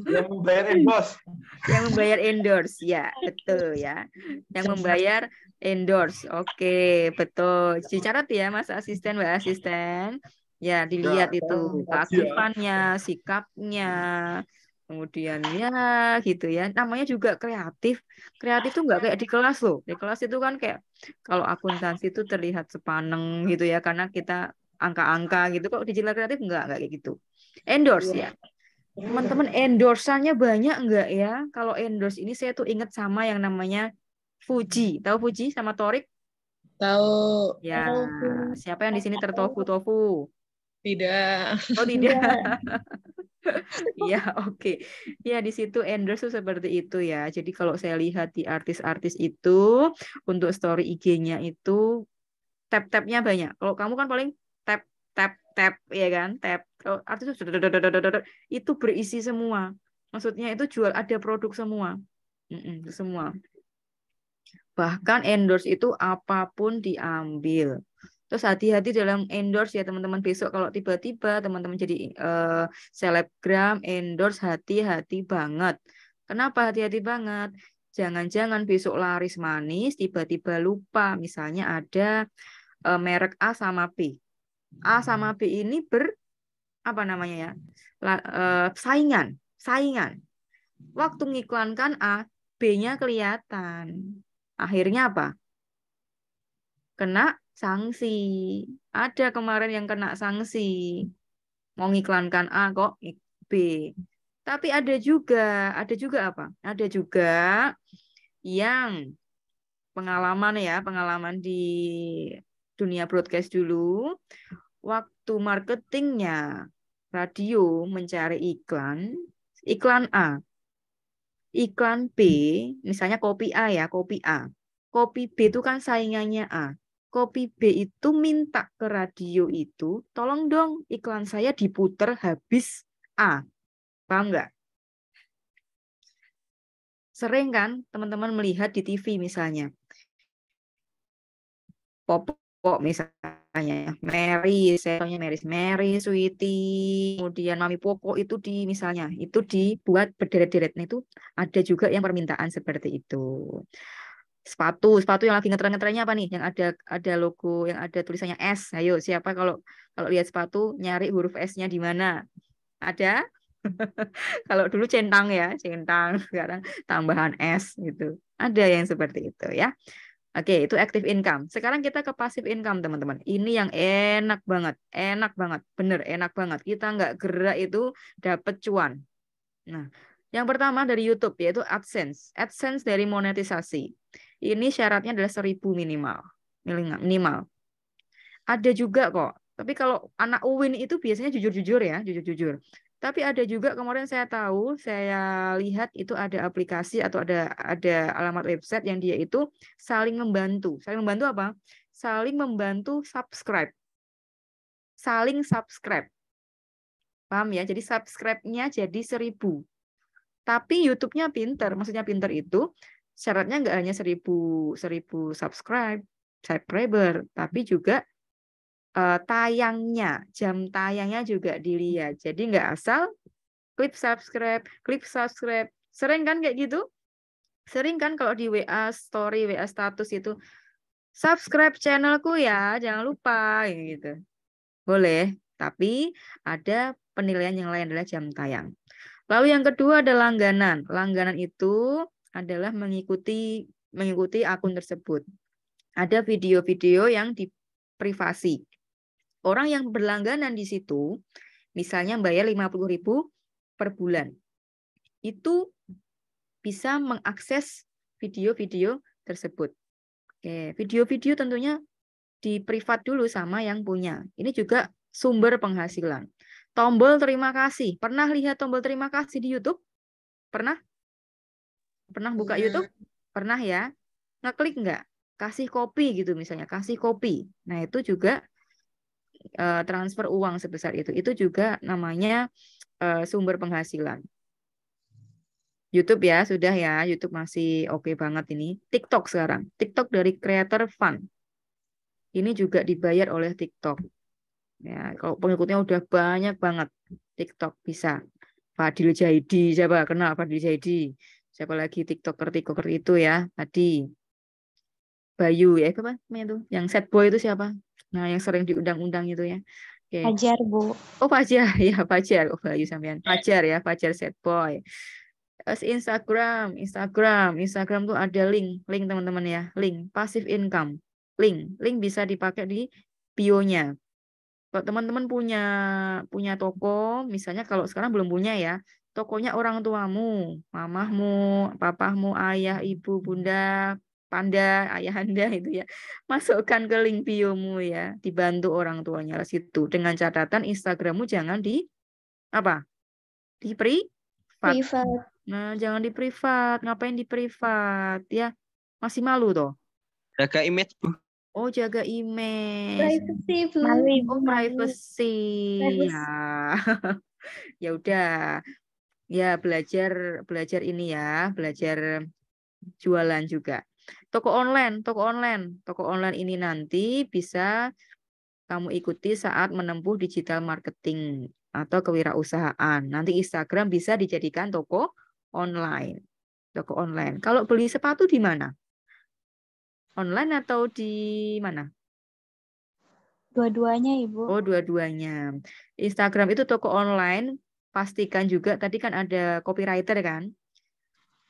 E: yang membayar endorse.
B: Yang membayar endorse, ya betul ya. Yang membayar endorse, oke betul. Dicatat ya Mas Asisten, Mbak Asisten. Ya dilihat
E: Ya,
B: itu keaktifannya, sikapnya, kemudian ya gitu ya. Namanya juga kreatif. Kreatif tuh nggak kayak di kelas loh. Di kelas itu kan kayak kalau akuntansi itu terlihat sepaneng gitu ya, karena kita angka-angka gitu. Kok digital kreatif enggak kayak gitu. Endorse ya. Teman-teman endorsannya banyak enggak ya? Kalau endorse ini saya tuh inget sama yang namanya Fuji. Tahu Fuji sama Torik?
C: Tahu.
B: Ya, siapa yang di sini tertofu-tofu?
C: Tidak.
B: Oh tidak. Ya, oke. Ya, di situ endorse tuh seperti itu ya. Jadi kalau saya lihat di artis-artis itu untuk story IG-nya itu tap-tapnya banyak. Kalau kamu kan paling tap tap tap ya kan? Tap. Kalau artis itu berisi semua. Maksudnya itu jual ada produk semua. Semua. Bahkan endorse itu apapun diambil. Terus hati-hati dalam endorse ya teman-teman. Besok kalau tiba-tiba teman-teman jadi selebgram endorse, hati-hati banget. Kenapa hati-hati banget? Jangan-jangan besok laris manis tiba-tiba lupa. Misalnya ada merek A sama B. A sama B ini apa namanya ya? Saingan. Waktu ngiklankan A, B-nya kelihatan. Akhirnya apa? Kena sanksi. Ada kemarin yang kena sanksi. Mau ngiklankan A kok B. Tapi ada juga apa? Ada juga yang pengalaman di dunia broadcast dulu. Waktu marketingnya radio mencari iklan A. Iklan B, misalnya kopi A ya, kopi A. Kopi B itu kan saingannya A. Kopi B itu minta ke radio itu, tolong dong iklan saya diputer habis A. Paham nggak? Sering kan teman-teman melihat di TV misalnya. Popok misalnya, Mary, Sweetie, kemudian Mami Poko itu misalnya itu dibuat berderet-deret. Nah, itu ada juga yang permintaan seperti itu. Sepatu yang lagi ngetren-ngetrennya apa nih? Yang ada logo, yang ada tulisannya S. Ayo, siapa kalau lihat sepatu nyari huruf S-nya di mana? Ada? Kalau dulu centang ya, sekarang tambahan S gitu. Ada yang seperti itu ya. Oke, itu active income. Sekarang kita ke passive income, teman-teman. Ini yang enak banget, bener enak banget. Kita nggak gerak itu dapat cuan. Nah, yang pertama dari YouTube yaitu AdSense. AdSense dari monetisasi. Ini syaratnya adalah 1.000 minimal. Ada juga kok. Tapi kalau anak UIN itu biasanya jujur-jujur. Tapi ada juga kemarin saya lihat itu ada aplikasi atau ada alamat website yang dia itu saling membantu. Saling membantu apa? Saling membantu subscribe. Saling subscribe. Paham ya? Jadi subscribe-nya jadi 1.000. Tapi YouTube-nya pinter. Maksudnya pinter itu syaratnya nggak hanya 1.000 subscriber, tapi juga jam tayangnya juga dilihat. Jadi nggak asal klik subscribe. Sering kan kayak gitu? Sering kan kalau di WA story, WA status itu subscribe channelku ya, jangan lupa gitu. Boleh, tapi ada penilaian yang lain adalah jam tayang. Lalu yang kedua adalah langganan. Langganan itu adalah mengikuti akun tersebut. Ada video-video yang diprivasi. Orang yang berlangganan di situ, misalnya bayar 50.000 per bulan, itu bisa mengakses video-video tersebut. Oke, video-video tentunya di privat dulu sama yang punya. Ini juga sumber penghasilan. Tombol terima kasih. Pernah lihat tombol terima kasih di YouTube? Pernah? Pernah buka YouTube? Pernah ya? Ngeklik nggak? Kasih kopi gitu misalnya, kasih kopi. Nah, itu juga transfer uang sebesar itu. Itu juga namanya sumber penghasilan. YouTube ya, sudah ya. YouTube masih oke banget ini. TikTok sekarang. TikTok dari Creator Fund. Ini juga dibayar oleh TikTok. Ya, kalau pengikutnya udah banyak banget, TikTok bisa. Fadil Jaidi, siapa kenal Fadil Jaidi? Siapa lagi TikToker itu ya tadi? Bayu ya, apa namanya itu? Yang sad boy itu siapa? Nah, yang sering diundang-undang itu ya. Oke.
A: Fajar, Bu.
B: Oh, Fajar ya, Fajar. Oh, Bayu sampean. Fajar ya, Fajar sad boy. Terus Instagram tuh ada link teman-teman ya, link passive income. Link bisa dipakai di bio-nya. Kalau teman-teman punya toko, misalnya kalau sekarang belum punya ya, tokonya orang tuamu, mamahmu, papahmu, ayah, ibu, bunda, panda, ayahanda itu ya. Masukkan ke link biomu ya, dibantu orang tuanya di situ. Dengan catatan Instagrammu jangan di apa? Di privat.
A: Privat.
B: Nah, jangan di privat. Ngapain di privat ya? Masih malu toh.
D: Jaga image, Bu.
B: Oh, jaga image.
A: Privacy, Bu.
F: Malu Ibu,
B: Oh,
F: malu.
B: privacy. Ya. Ya udah. Ya, belajar ini ya, belajar jualan juga. Toko online ini nanti bisa kamu ikuti saat menempuh digital marketing atau kewirausahaan. Nanti Instagram bisa dijadikan toko online. Toko online. Kalau beli sepatu di mana? Online atau di mana?
F: Dua-duanya Ibu.
B: Oh, dua-duanya. Instagram itu toko online. Pastikan juga, tadi kan ada copywriter kan?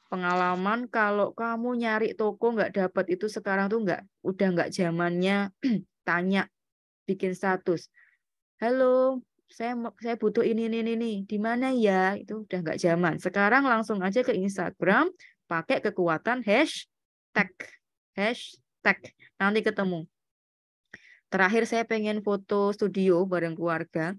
B: Pengalaman kalau kamu nyari toko nggak dapat itu sekarang tuh udah nggak zamannya tanya, bikin status. Halo, saya butuh ini. Di mana ya? Itu udah nggak zaman. Sekarang langsung aja ke Instagram, pakai kekuatan hashtag. Nanti ketemu. Terakhir saya pengen foto studio bareng keluarga.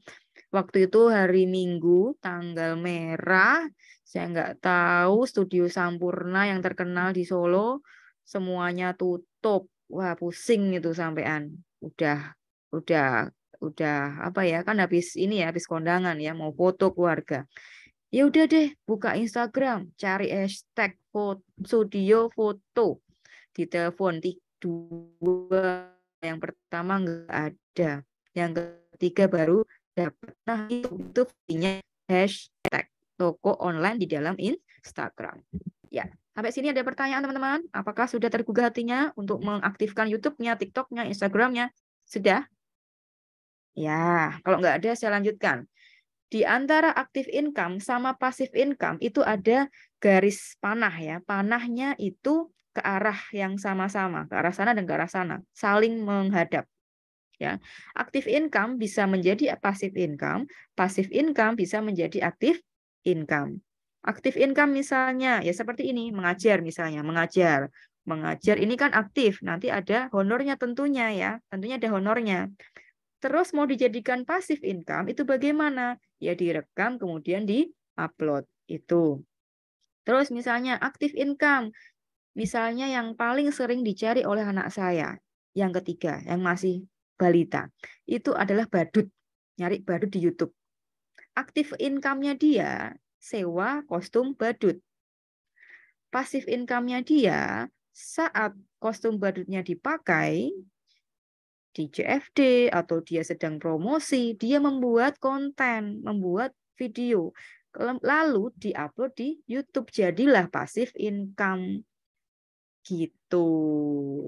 B: Waktu itu hari Minggu, tanggal merah. Saya nggak tahu studio Sampurna yang terkenal di Solo semuanya tutup. Wah, pusing itu sampean. Udah apa ya? Kan habis ini ya, habis kondangan ya, mau foto keluarga. Ya udah deh, buka Instagram, cari hashtag studio foto. Ditelepon dua, yang pertama nggak ada, yang ketiga baru dapat. Nah itu fungsinya hashtag toko online di dalam Instagram. Ya, sampai sini ada pertanyaan teman-teman? Apakah sudah tergugah hatinya untuk mengaktifkan YouTube-nya, TikTok-nya, Instagram-nya? Sudah? Ya, kalau nggak ada saya lanjutkan. Di antara active income sama passive income itu ada garis panah ya. Panahnya itu ke arah yang sama-sama, ke arah sana dan ke arah sana, saling menghadap. Ya, active income bisa menjadi passive income bisa menjadi active income. Active income misalnya ya seperti ini, mengajar misalnya, mengajar ini kan aktif, nanti ada honornya tentunya ya, tentunya ada honornya. Terus mau dijadikan passive income itu bagaimana? Ya direkam kemudian di-upload itu. Terus misalnya active income, misalnya yang paling sering dicari oleh anak saya, yang ketiga, yang masih balita, itu adalah badut. Nyari badut di YouTube. Active income-nya dia sewa kostum badut. Passive income-nya dia saat kostum badutnya dipakai di CFD atau dia sedang promosi, dia membuat konten, membuat video, lalu diupload di YouTube, jadilah passive income. Gitu.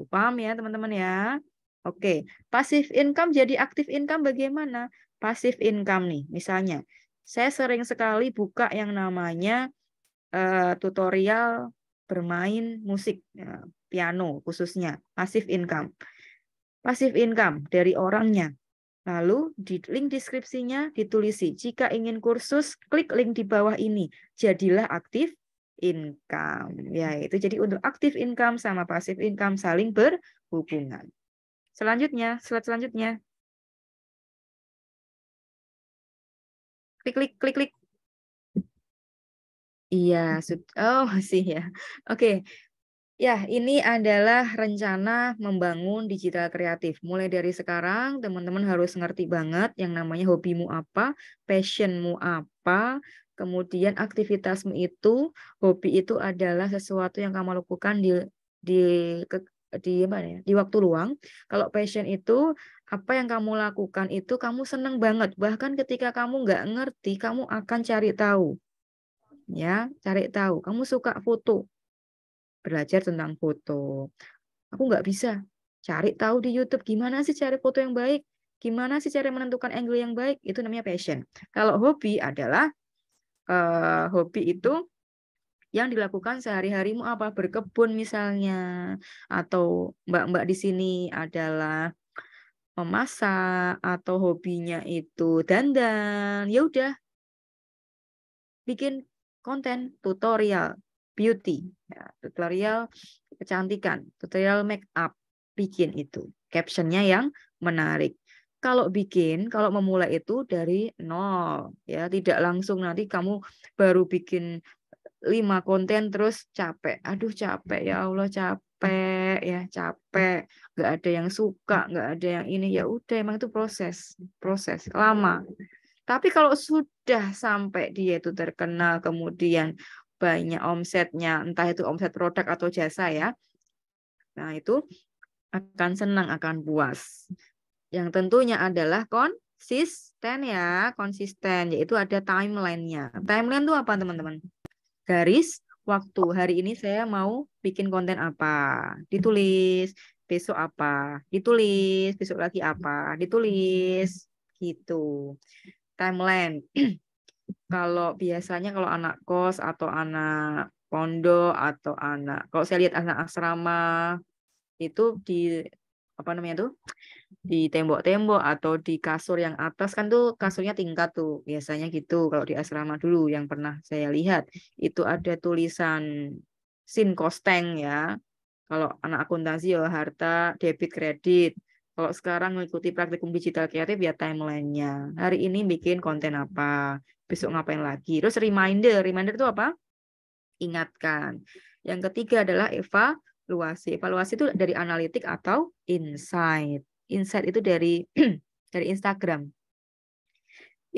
B: Paham ya teman-teman ya? Oke, passive income jadi active income bagaimana? Passive income nih, misalnya, saya sering sekali buka yang namanya tutorial bermain musik, piano khususnya, passive income. Passive income dari orangnya. Lalu di link deskripsinya ditulisi, jika ingin kursus, klik link di bawah ini. Jadilah active income. Ya, itu jadi untuk active income sama passive income saling berhubungan. Selanjutnya, slide selanjutnya. Klik. Iya, oh masih ya. Oke. Ya, ini adalah rencana membangun digital kreatif. Mulai dari sekarang, teman-teman harus ngerti banget yang namanya hobimu apa, passionmu apa, kemudian aktivitasmu itu, hobi itu adalah sesuatu yang kamu lakukan di waktu luang. Kalau passion itu, apa yang kamu lakukan itu kamu senang banget. Bahkan ketika kamu nggak ngerti, kamu akan cari tahu. Ya, cari tahu. Kamu suka foto, belajar tentang foto. Aku nggak bisa cari tahu di YouTube gimana sih cari foto yang baik, gimana sih cara menentukan angle yang baik, itu namanya passion. Kalau hobi adalah hobi itu yang dilakukan sehari-harimu apa, berkebun misalnya, atau mbak-mbak di sini adalah memasak atau hobinya itu dandan, ya udah bikin konten tutorial beauty, ya, tutorial kecantikan, tutorial make up, bikin itu. Captionnya yang menarik. Kalau memulai itu dari nol, ya tidak langsung nanti kamu baru bikin 5 konten terus capek. Aduh capek ya Allah, capek ya, capek. Nggak ada yang suka, nggak ada yang ini, ya udah emang itu proses lama. Tapi kalau sudah sampai dia itu terkenal, kemudian banyak omsetnya, entah itu omset produk atau jasa ya, nah itu akan senang, akan puas. Yang tentunya adalah konsisten ya, konsisten, yaitu ada timeline-nya. Timeline itu apa teman-teman? Garis waktu. Hari ini saya mau bikin konten apa, ditulis. Besok apa, ditulis. Besok lagi apa, ditulis. Gitu. Timeline. Kalau biasanya kalau anak kos atau anak pondok atau kalau saya lihat anak asrama itu di apa namanya tuh, di tembok-tembok atau di kasur yang atas kan tuh, kasurnya tingkat tuh biasanya gitu. Kalau di asrama dulu yang pernah saya lihat itu ada tulisan sin kosteng ya. Kalau anak akuntansi ya harta debit kredit. Kalau sekarang mengikuti praktikum digital kreatif ya timelinenya. Hari ini bikin konten apa, besok ngapain lagi. Terus reminder itu apa? Ingatkan. Yang ketiga adalah evaluasi. Evaluasi itu dari analitik atau insight. Insight itu dari dari Instagram.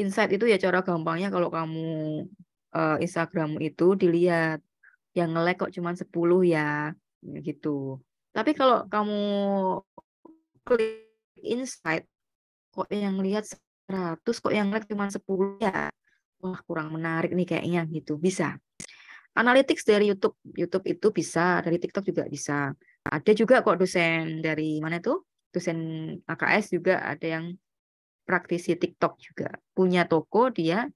B: Insight itu ya cara gampangnya kalau kamu Instagram itu dilihat yang nge-like kok cuma 10 ya gitu. Tapi kalau kamu klik insight kok yang lihat 100, kok yang like cuma 10 ya. Wah, kurang menarik nih kayaknya gitu. Bisa. Analytics dari YouTube. YouTube itu bisa, dari TikTok juga bisa. Ada juga kok dosen dari mana tuh? Dosen AKS juga ada yang praktisi TikTok juga. Punya toko dia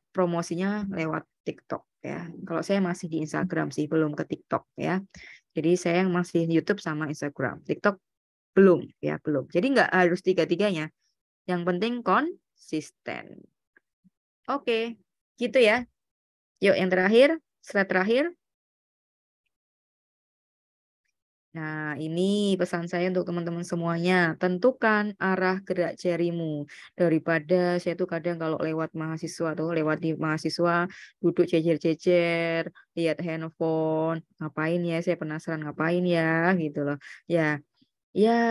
B: promosinya lewat TikTok ya. Kalau saya masih di Instagram sih, belum ke TikTok ya. Jadi saya masih YouTube sama Instagram. TikTok belum ya, belum. Jadi nggak harus tiga-tiganya. Yang penting konsisten. Oke, gitu ya. Yuk yang terakhir, slide terakhir. Nah, ini pesan saya untuk teman-teman semuanya. Tentukan arah gerak jarimu. Daripada saya tuh kadang kalau lewat mahasiswa atau lewat di mahasiswa, duduk jejer-jejer, lihat handphone, ngapain ya, saya penasaran ngapain ya, gitu loh. Ya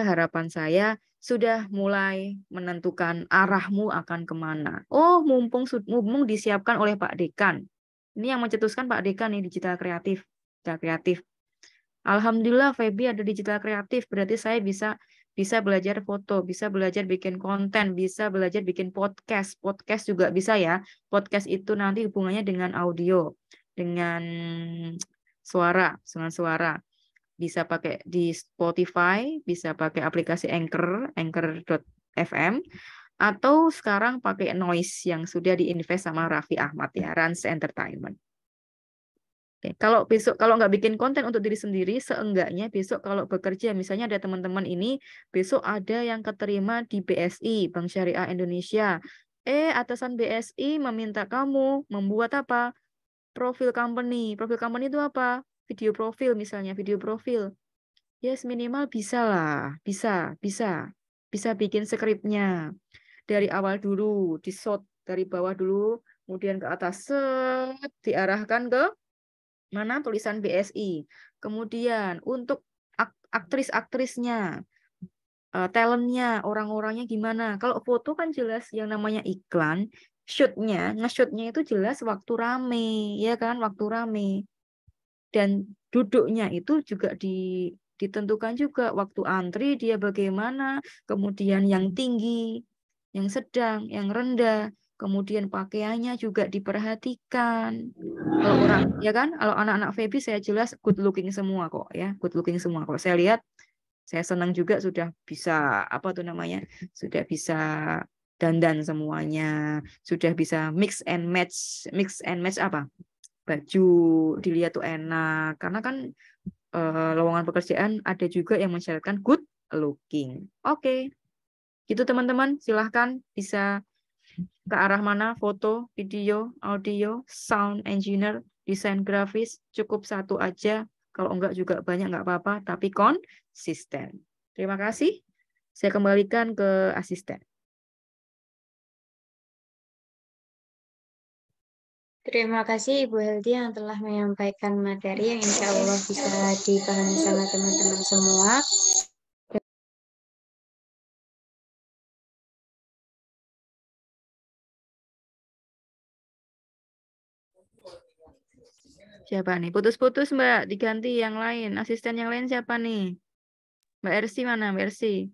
B: harapan saya sudah mulai menentukan arahmu akan kemana. Oh, mumpung disiapkan oleh Pak Dekan. Ini yang mencetuskan Pak Dekan nih, digital kreatif. Digital kreatif. Alhamdulillah Feby ada digital kreatif, berarti saya bisa belajar foto, bisa belajar bikin konten, bisa belajar bikin podcast. Podcast juga bisa ya. Podcast itu nanti hubungannya dengan audio, dengan suara. Bisa pakai di Spotify, bisa pakai aplikasi Anchor.fm, atau sekarang pakai Noise yang sudah diinvest sama Raffi Ahmad ya, Rans Entertainment. Kalau besok nggak bikin konten untuk diri sendiri, seenggaknya besok kalau bekerja, misalnya ada teman-teman ini besok ada yang keterima di BSI, Bank Syariah Indonesia. Atasan BSI meminta kamu membuat apa? Profil company. Profil company itu apa? Video profil misalnya, video profil. Yes, minimal bisa lah, bisa bikin skripnya dari awal dulu, di shot dari bawah dulu, kemudian ke atas set, diarahkan ke mana tulisan BSI. Kemudian untuk aktris-aktrisnya, talentnya, orang-orangnya gimana. Kalau foto kan jelas yang namanya iklan, nge-shootnya itu jelas waktu rame, ya kan, waktu rame. Dan duduknya itu juga ditentukan juga waktu antri dia bagaimana, kemudian yang tinggi, yang sedang, yang rendah. Kemudian pakaiannya juga diperhatikan. Kalau orang, ya kan, kalau anak-anak Feby saya jelas good looking semua kok ya, good looking semua. Kalau saya lihat, saya senang juga sudah bisa apa tuh namanya, sudah bisa dandan semuanya, sudah bisa mix and match apa? Baju dilihat tuh enak, karena kan lowongan pekerjaan ada juga yang mensyaratkan good looking. Oke. Gitu teman-teman, silahkan bisa ke arah mana, foto, video, audio, sound engineer, desain grafis, cukup satu aja. Kalau enggak juga banyak, enggak apa-apa, tapi konsisten. Terima kasih. Saya kembalikan ke asisten.
A: Terima kasih Ibu Heldi yang telah menyampaikan materi yang insya Allah bisa dipahami sama teman-teman semua.
B: Siapa nih? Putus-putus Mbak, diganti yang lain. Asisten yang lain siapa nih? Mbak Ersi mana? Mbak Ersi?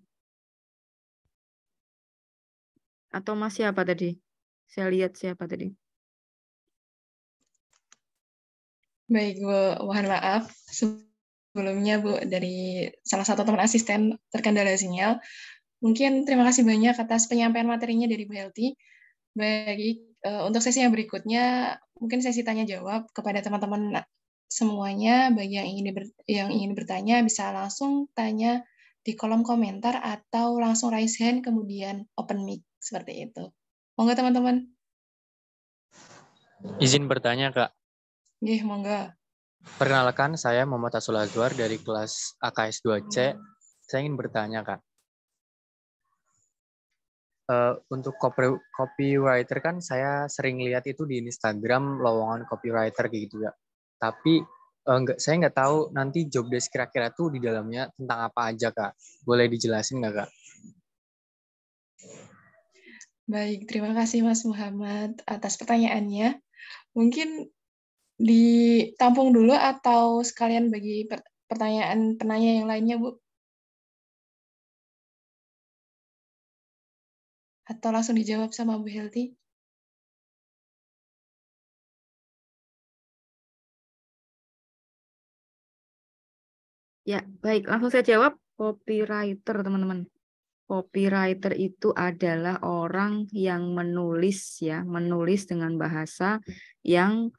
B: Atau Mas siapa tadi? Saya lihat siapa tadi.
C: Baik, Bu. Mohon maaf. Sebelumnya, Bu, dari salah satu teman asisten terkendala sinyal. Mungkin terima kasih banyak atas penyampaian materinya dari Bu Helti. Baik, untuk sesi yang berikutnya, mungkin sesi tanya-jawab kepada teman-teman semuanya. Bagi yang ingin bertanya, bisa langsung tanya di kolom komentar atau langsung raise hand, kemudian open mic, seperti itu. Monggo, teman-teman.
F: Izin bertanya, Kak.
C: Nggih, monggo.
F: Perkenalkan, saya Muhammad Asul Azwar dari kelas AKS 2C. Saya ingin bertanya, Kak. Untuk copywriter kan saya sering lihat itu di Instagram lowongan copywriter gitu ya. Tapi saya nggak tahu nanti job desk kira-kira tuh di dalamnya tentang apa aja, Kak. Boleh dijelasin nggak, Kak?
C: Baik, terima kasih Mas Muhammad atas pertanyaannya. Mungkin ditampung dulu atau sekalian bagi pertanyaan penanya yang lainnya, Bu? Atau langsung dijawab sama Bu Helti?
B: Ya, baik. Langsung saya jawab. Copywriter, teman-teman. Copywriter itu adalah orang yang menulis ya, menulis dengan bahasa yang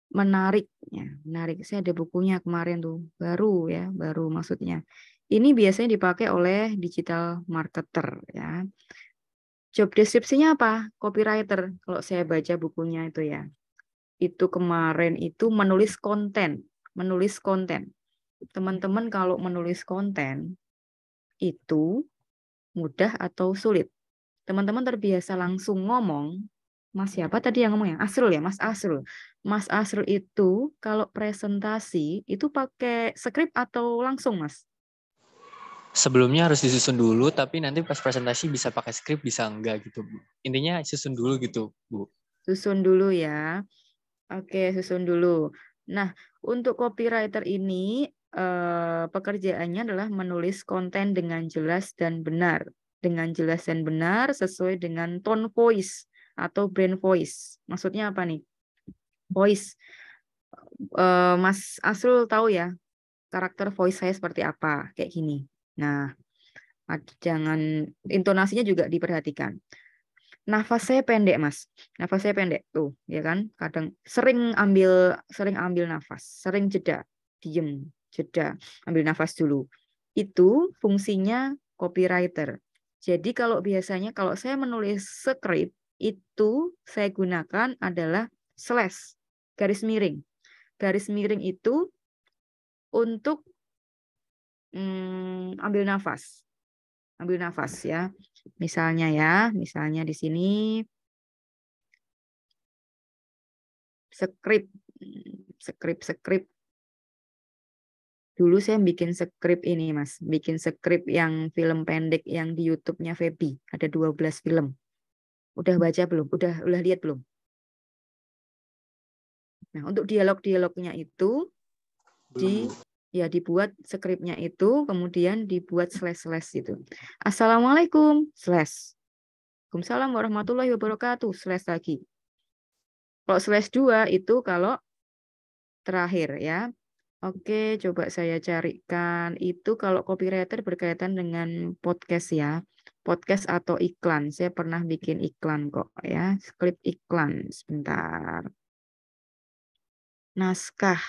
B: menarik ya, menarik. Saya ada bukunya kemarin tuh, baru ya, baru maksudnya. Ini biasanya dipakai oleh digital marketer ya. Job deskripsinya apa? Copywriter. Kalau saya baca bukunya itu ya. Itu kemarin itu menulis konten, menulis konten. Teman-teman kalau menulis konten itu mudah atau sulit? Teman-teman terbiasa langsung ngomong, Mas siapa tadi yang ngomong ya? Asrul ya, Mas Asrul. Mas Asrul itu kalau presentasi itu pakai skrip atau langsung, Mas?
F: Sebelumnya harus disusun dulu, tapi nanti pas presentasi bisa pakai skrip, bisa enggak gitu, Bu. Intinya susun dulu gitu, Bu.
B: Susun dulu ya. Oke, susun dulu. Nah, untuk copywriter ini pekerjaannya adalah menulis konten dengan jelas dan benar. Dengan jelas dan benar sesuai dengan tone voice atau brand voice. Maksudnya apa nih? Voice. Mas Asrul tahu ya karakter voice saya seperti apa? Kayak gini. Nah, jangan intonasinya juga diperhatikan. Nafas saya pendek, Mas. Nafas saya pendek tuh, ya kan? Kadang sering ambil nafas, sering jeda, diem, jeda, ambil nafas dulu. Itu fungsinya copywriter. Jadi kalau biasanya kalau saya menulis skrip itu saya gunakan adalah slash, garis miring. Garis miring itu untuk ambil nafas. Ambil nafas ya. Misalnya di sini skrip. Dulu saya bikin skrip ini, Mas. Bikin skrip yang film pendek yang di YouTube-nya Feby. Ada 12 film. Udah baca belum? Udah lihat belum? Nah, untuk dialog-dialognya itu dibuat skripnya itu, kemudian dibuat slash itu. Assalamualaikum, slash. Waalaikumsalam warahmatullahi wabarakatuh, slash lagi. Kalau slash 2 itu kalau terakhir ya. Oke, coba saya carikan. Itu kalau copywriter berkaitan dengan podcast ya. Podcast atau iklan. Saya pernah bikin iklan kok ya. Skrip iklan. Sebentar. Naskah.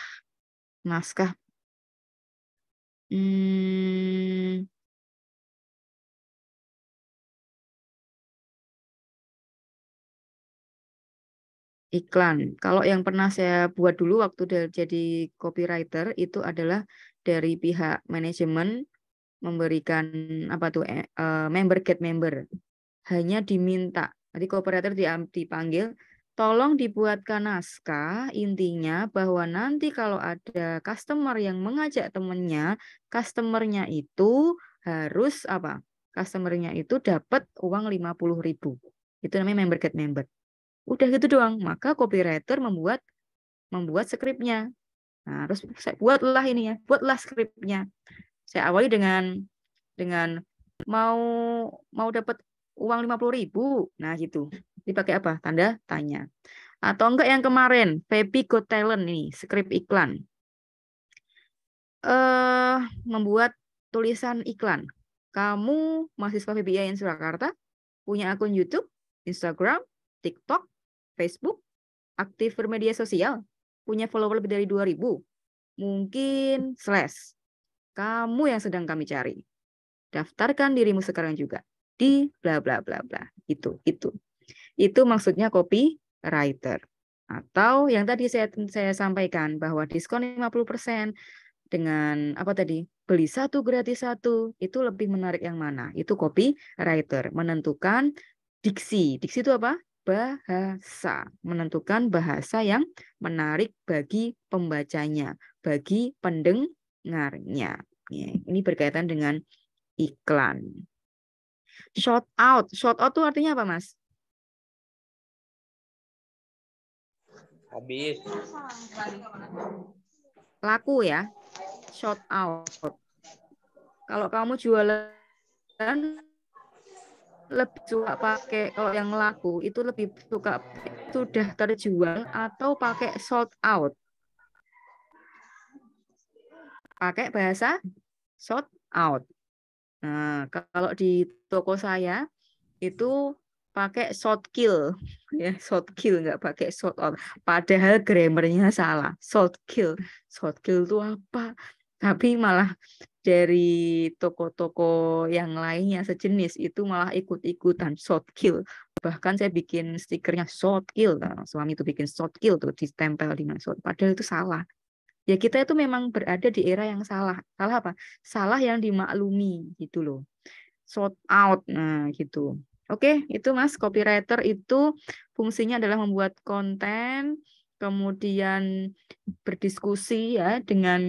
B: iklan. Kalau yang pernah saya buat dulu waktu jadi copywriter itu adalah dari pihak manajemen memberikan apa tuh member get member. Hanya diminta. Jadi copywriter dipanggil, tolong dibuatkan naskah intinya bahwa nanti kalau ada customer yang mengajak temennya, customernya itu harus apa? Customernya itu dapat uang 50.000. Itu namanya member get member. Udah gitu doang. Maka copywriter membuat skripnya. Nah, terus saya buatlah ini ya, buatlah skripnya. Saya awali dengan mau dapat uang 50.000. Nah, gitu. Dipakai apa? Tanda tanya. Atau enggak yang kemarin, Baby Got Talent ini, skrip iklan. Membuat tulisan iklan. Kamu mahasiswa PBIN Surakarta, punya akun YouTube, Instagram, TikTok, Facebook, aktif bermedia sosial, punya follower lebih dari 2.000, mungkin slash. Kamu yang sedang kami cari. Daftarkan dirimu sekarang juga di bla bla bla bla. Itu maksudnya copywriter. Atau yang tadi saya sampaikan bahwa diskon 50% dengan apa tadi? Beli 1 gratis 1. Itu lebih menarik yang mana? Itu copywriter, menentukan diksi. Diksi itu apa? Bahasa. Menentukan bahasa yang menarik bagi pembacanya, bagi pendengarnya. Ini berkaitan dengan iklan. Shout out itu artinya apa, Mas?
G: Habis.
B: Laku ya. Shout out. Kalau kamu jualan lebih suka pakai, kalau yang laku itu lebih suka sudah terjual atau pakai sold out? Pakai bahasa sold out. Nah, kalau di toko saya itu pakai sold kill, ya sold kill, nggak pakai sold out. Padahal grammarnya salah. Sold kill itu apa? Tapi malah dari toko-toko yang lainnya sejenis itu malah ikut-ikutan sold kill. Bahkan saya bikin stikernya sold kill. Nah, suami itu bikin sold kill tuh ditempel di mana sold. Padahal itu salah. Ya kita itu memang berada di era yang salah. Salah apa? Salah yang dimaklumi gitu loh. Sold out, nah gitu. Oke, itu Mas, copywriter itu fungsinya adalah membuat konten, kemudian berdiskusi ya dengan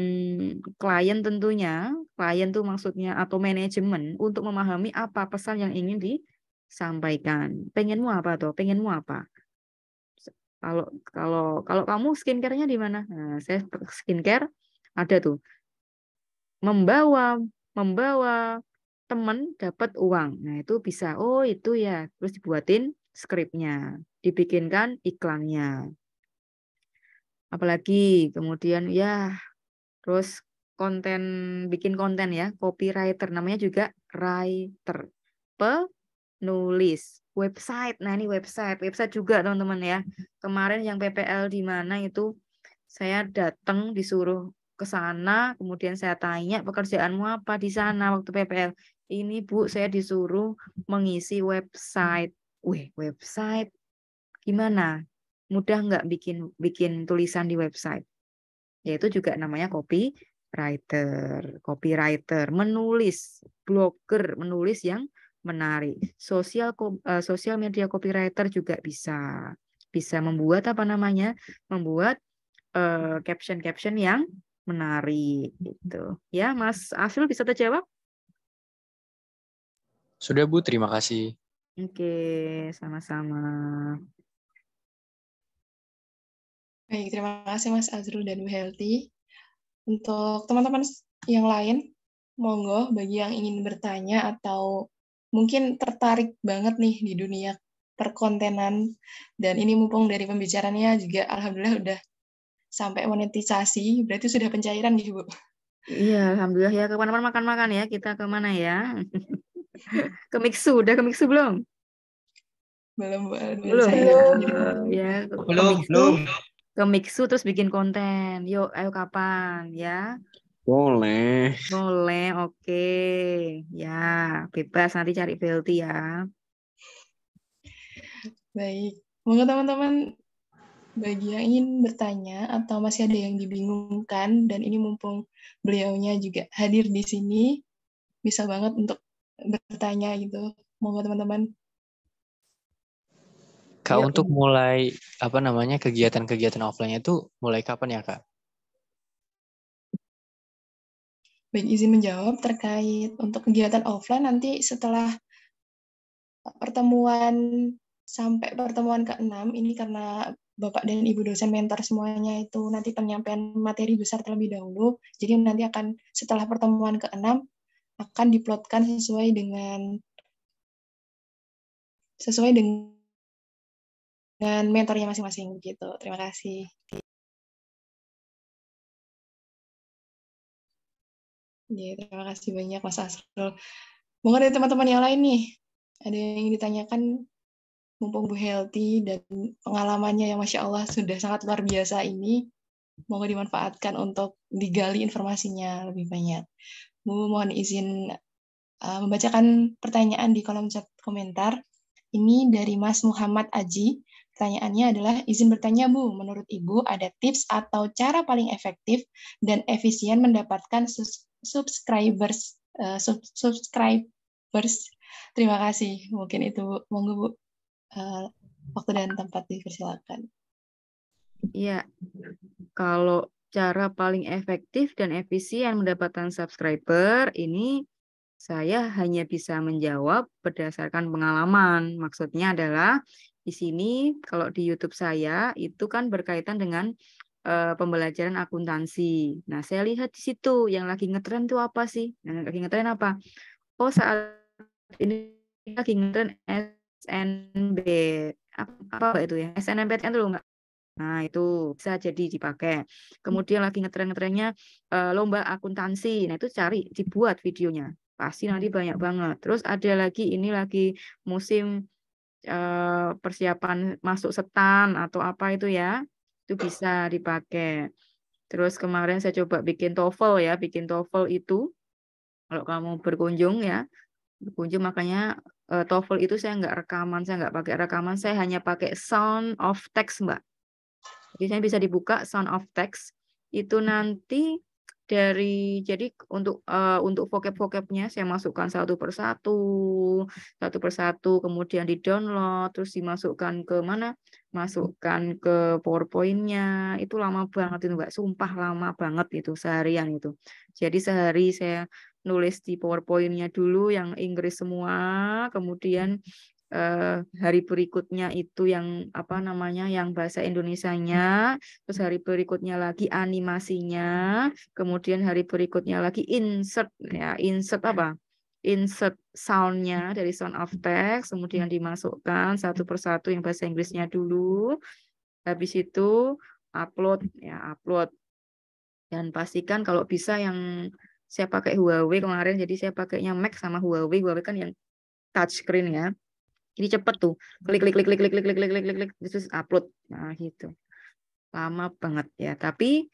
B: klien tentunya. Klien tuh maksudnya atau manajemen untuk memahami apa pesan yang ingin disampaikan. Pengenmu apa tuh? Pengenmu apa? Kalau kamu skincare-nya di mana? Nah, saya skincare ada tuh. Membawa teman dapat uang. Nah, itu bisa. Oh, itu ya. Terus dibuatin skripnya, dibikinkan iklannya. Apalagi kemudian ya, terus bikin konten ya, copywriter namanya juga writer. Penulis website. Nah, ini website juga teman-teman ya. Kemarin yang PPL di mana itu saya datang disuruh ke sana, kemudian saya tanya pekerjaanmu apa di sana waktu PPL. Ini Bu, saya disuruh mengisi website. Wih, website gimana? Mudah nggak bikin tulisan di website? Yaitu juga namanya copywriter, menulis, blogger, menulis yang menarik. Sosial media copywriter juga bisa membuat apa namanya? Membuat caption-caption yang menarik gitu. Ya, Mas Afil bisa terjawab?
F: Sudah Bu, terima kasih.
B: Oke, sama-sama.
C: Baik, terima kasih Mas Azrul dan Bu Helty. Untuk teman-teman yang lain, monggo bagi yang ingin bertanya atau mungkin tertarik banget nih di dunia perkontenan, dan ini mumpung dari pembicaranya juga alhamdulillah udah sampai monetisasi, berarti sudah pencairan nih Bu.
B: Iya, alhamdulillah ya, kemana-mana makan-makan ya, kita kemana ya? Ke Mixu, udah ke Mixu belum?
C: Belum Bu,
B: Belum ya.
G: Belum.
B: Ke Mixu terus bikin konten. Yuk, ayo kapan ya?
D: Boleh.
B: Oke. Ya, bebas nanti cari Belti ya.
C: Baik, monggo teman-teman bagi yang ingin bertanya atau masih ada yang dibingungkan, dan ini mumpung beliaunya juga hadir di sini, bisa banget untuk bertanya gitu. Monggo teman-teman.
F: Kak,
B: Ya,
F: untuk mulai kegiatan-kegiatan offline-nya itu mulai kapan ya, Kak?
C: Baik, izin menjawab terkait untuk kegiatan offline nanti setelah pertemuan sampai pertemuan ke-6 ini, karena Bapak dan Ibu dosen mentor semuanya itu nanti penyampaian materi besar terlebih dahulu. Jadi nanti akan setelah pertemuan ke-6 akan diplotkan sesuai dengan mentornya masing-masing gitu. Terima kasih. Ya, terima kasih banyak Mas Asrul. Mungkin ada teman-teman yang lain nih. Ada yang ingin ditanyakan, mumpung Bu Helti dan pengalamannya yang Masya Allah sudah sangat luar biasa ini, mohon dimanfaatkan untuk digali informasinya lebih banyak. Bu, mohon izin membacakan pertanyaan di kolom chat komentar. Ini dari Mas Muhammad Aji. Pertanyaannya adalah, izin bertanya Bu, menurut Ibu ada tips atau cara paling efektif dan efisien mendapatkan subscribers? Terima kasih. Mungkin itu Bu. Monggo Bu, waktu dan tempat dipersilakan.
B: Iya, kalau cara paling efektif dan efisien mendapatkan subscriber ini saya hanya bisa menjawab berdasarkan pengalaman. Maksudnya adalah di sini kalau di YouTube saya itu kan berkaitan dengan pembelajaran akuntansi. Nah, saya lihat di situ yang lagi ngetren itu apa sih? Yang lagi ngetren apa? Oh, saat ini lagi ngetren SNB. Apa itu ya? SNMPTN dulu nggak? Nah, itu bisa jadi dipakai. Kemudian lagi ngetren-ngetrennya lomba akuntansi. Nah, itu cari, dibuat videonya. Pasti nanti banyak banget. Terus ada lagi, ini lagi musim persiapan masuk setan atau apa itu ya. Itu bisa dipakai. Terus kemarin saya coba bikin TOEFL ya. Bikin TOEFL itu, kalau kamu berkunjung ya, berkunjung makanya TOEFL itu saya nggak rekaman. Saya nggak pakai rekaman. Saya hanya pakai sound of text, Mbak. Jadi saya bisa dibuka sound of text itu nanti jadi untuk vocab-vocabnya saya masukkan satu persatu, kemudian di download, terus dimasukkan ke mana? Masukkan ke PowerPoint-nya. Itu lama banget itu, Mbak. Sumpah lama banget itu seharian itu. Jadi sehari saya nulis di PowerPoint-nya dulu yang Inggris semua, kemudian hari berikutnya itu yang apa namanya yang bahasa Indonesianya, terus hari berikutnya lagi animasinya, kemudian hari berikutnya lagi insert ya, insert soundnya dari sound of text, kemudian dimasukkan satu persatu yang bahasa Inggrisnya dulu, habis itu upload dan pastikan kalau bisa yang saya pakai Huawei kemarin, jadi saya pakainya Mac sama Huawei kan yang touchscreen ya. Jadi cepet tuh, klik terus upload. Nah, gitu. Lama banget ya, tapi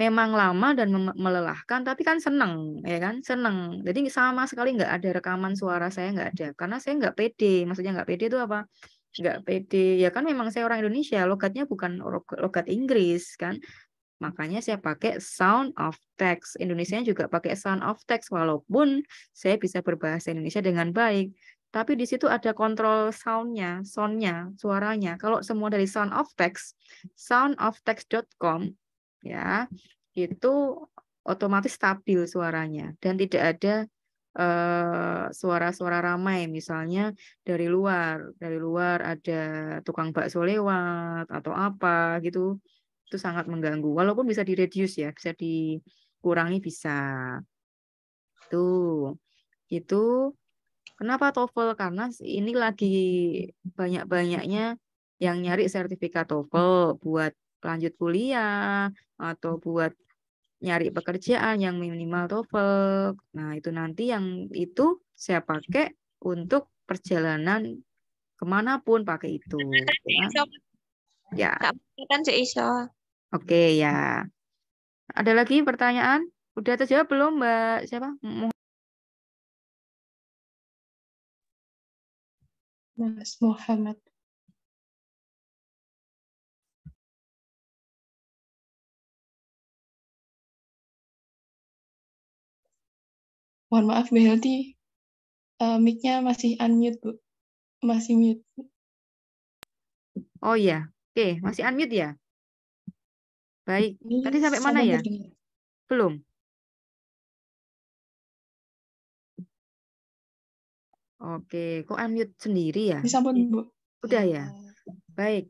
B: memang lama dan melelahkan, tapi kan seneng, ya kan? Seneng. Jadi sama sekali nggak ada rekaman suara saya, nggak ada. Karena saya nggak pede. Maksudnya nggak pede itu apa? Nggak pede. Ya kan memang saya orang Indonesia, logatnya bukan logat Inggris kan. Makanya saya pakai sound of text. Indonesia juga pakai sound of text walaupun saya bisa berbahasa Indonesia dengan baik. Tapi di situ ada kontrol soundnya, suaranya. Kalau semua dari sound of text, soundoftext.com ya, itu otomatis stabil suaranya dan tidak ada suara-suara ramai, misalnya dari luar ada tukang bakso lewat atau apa gitu, itu sangat mengganggu. Walaupun bisa di-reduce ya, bisa dikurangi bisa. Tuh, itu kenapa TOEFL? Karena ini lagi banyak-banyaknya yang nyari sertifikat TOEFL buat lanjut kuliah atau buat nyari pekerjaan yang minimal TOEFL. Nah, itu nanti yang itu saya pakai untuk perjalanan kemanapun pakai itu. Ya,
G: Kan seiso.
B: oke ya. Ada lagi pertanyaan? Udah terjawab belum, Mbak? Siapa?
C: Mas Muhammad. Mohon maaf, Bu Helty, mic-nya masih unmute, Bu. Masih mute.
B: Oh iya, oke, masih unmute ya? Baik,
C: Ini
B: tadi sampai mana
C: sampun
B: ya?
C: terdengar.
B: Belum? Oke, kok unmute sendiri ya?
C: Ini sampun, Bu.
B: Udah ya? Baik.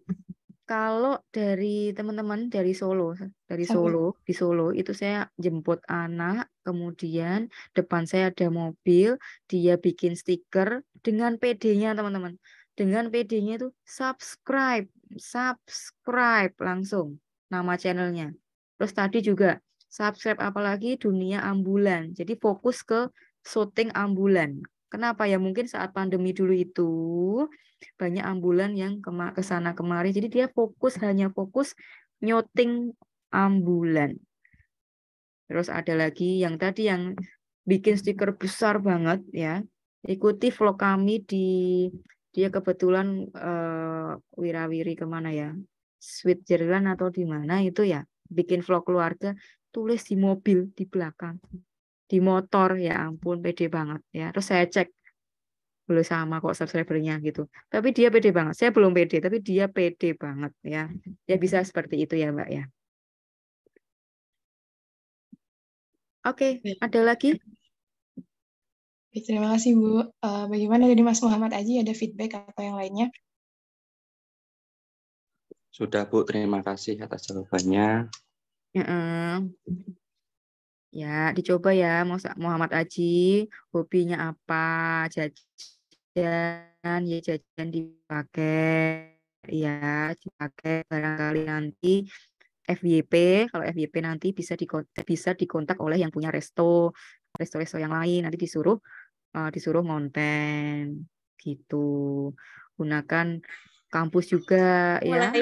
B: Kalau dari teman-teman dari Solo
C: Sampun.
B: di Solo itu saya jemput anak, kemudian depan saya ada mobil, dia bikin stiker dengan PD-nya teman-teman. Dengan PD-nya itu subscribe langsung nama channelnya. Terus tadi juga subscribe apalagi dunia ambulan. Jadi fokus ke syuting ambulan. Kenapa ya? Mungkin saat pandemi dulu itu banyak ambulan yang ke sana kemari. Jadi dia hanya fokus nyoting ambulan. Terus ada lagi yang tadi yang bikin stiker besar banget ya. Ikuti vlog kami dia kebetulan wirawiri kemana ya? Switzerland atau di mana itu ya. Bikin vlog keluarga, tulis di mobil di belakang. Di motor, ya ampun pede banget ya. Terus saya cek boleh sama kok subscribernya gitu. Tapi dia pede banget. Saya belum pede, tapi dia pede banget ya. Ya bisa seperti itu ya Mbak ya. Oke, ada lagi?
C: Baik, terima kasih, Bu. Bagaimana dari Mas Muhammad Aji, ada feedback atau yang lainnya?
E: Sudah Bu, terima kasih atas jawabannya.
B: Ya, dicoba ya Muhammad Aji, hobinya apa? Jajan, ya jajan dipakai, ya dipakai barangkali nanti FYP, kalau FYP nanti bisa dikontak oleh yang punya resto yang lain, nanti disuruh konten gitu. Gunakan kampus juga ya.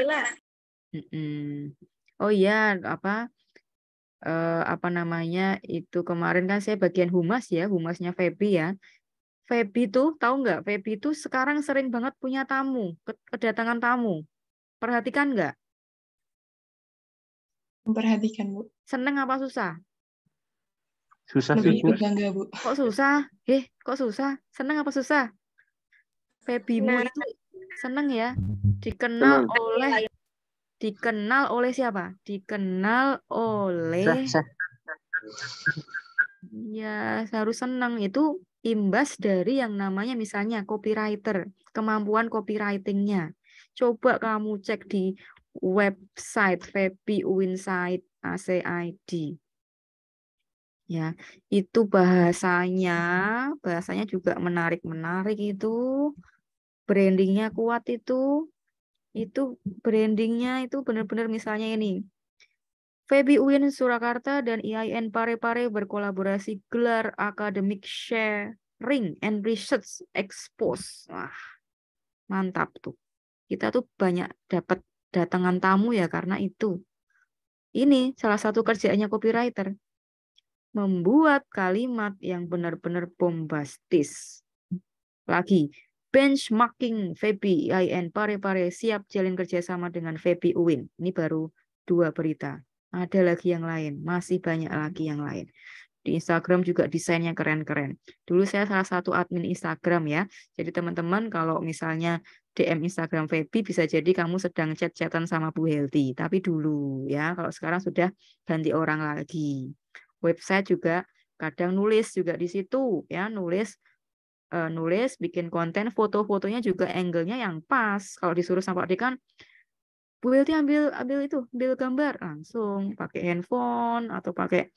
B: Oh iya, apa namanya itu kemarin kan saya bagian humas ya, humasnya Feby ya. Feby tuh tahu nggak? Feby tuh sekarang sering banget punya tamu, kedatangan tamu. Perhatikan nggak?
C: Memperhatikan, Bu.
B: Seneng apa susah?
E: Susah sih
C: Lebih
E: Bu.
C: ke bangga, Bu.
B: Kok susah? Kok susah? Seneng apa susah? Febimu itu seneng ya. Dikenal oleh siapa? Dikenal oleh ya harus senang itu imbas dari yang namanya misalnya copywriter, kemampuan copywritingnya. Coba kamu cek di website Feby Uinside ACID. Ya, itu bahasanya juga menarik-menarik itu. Brandingnya kuat itu brandingnya itu benar-benar misalnya ini. Feby UIN Surakarta dan IAIN Parepare berkolaborasi gelar Academic Sharing and Research Expose. Wah, mantap tuh. Kita tuh banyak dapat datangan tamu ya karena itu. Ini salah satu kerjaannya copywriter. Membuat kalimat yang benar-benar bombastis. Lagi, benchmarking Feby IAIN Parepare siap jalin kerjasama dengan Feby UIN. Ini baru 2 berita. Ada lagi yang lain, masih banyak lagi yang lain. Di Instagram juga desainnya keren-keren. Dulu saya salah satu admin Instagram ya. Jadi teman-teman kalau misalnya DM Instagram Feby bisa jadi kamu sedang chat-chatan sama Bu Helty. Tapi dulu ya, kalau sekarang sudah ganti orang lagi. Website juga kadang nulis juga di situ ya, nulis bikin konten, foto-fotonya juga angle-nya yang pas. Kalau disuruh sama Pak Dekan, Bu Wilty ambil gambar langsung pakai handphone atau pakai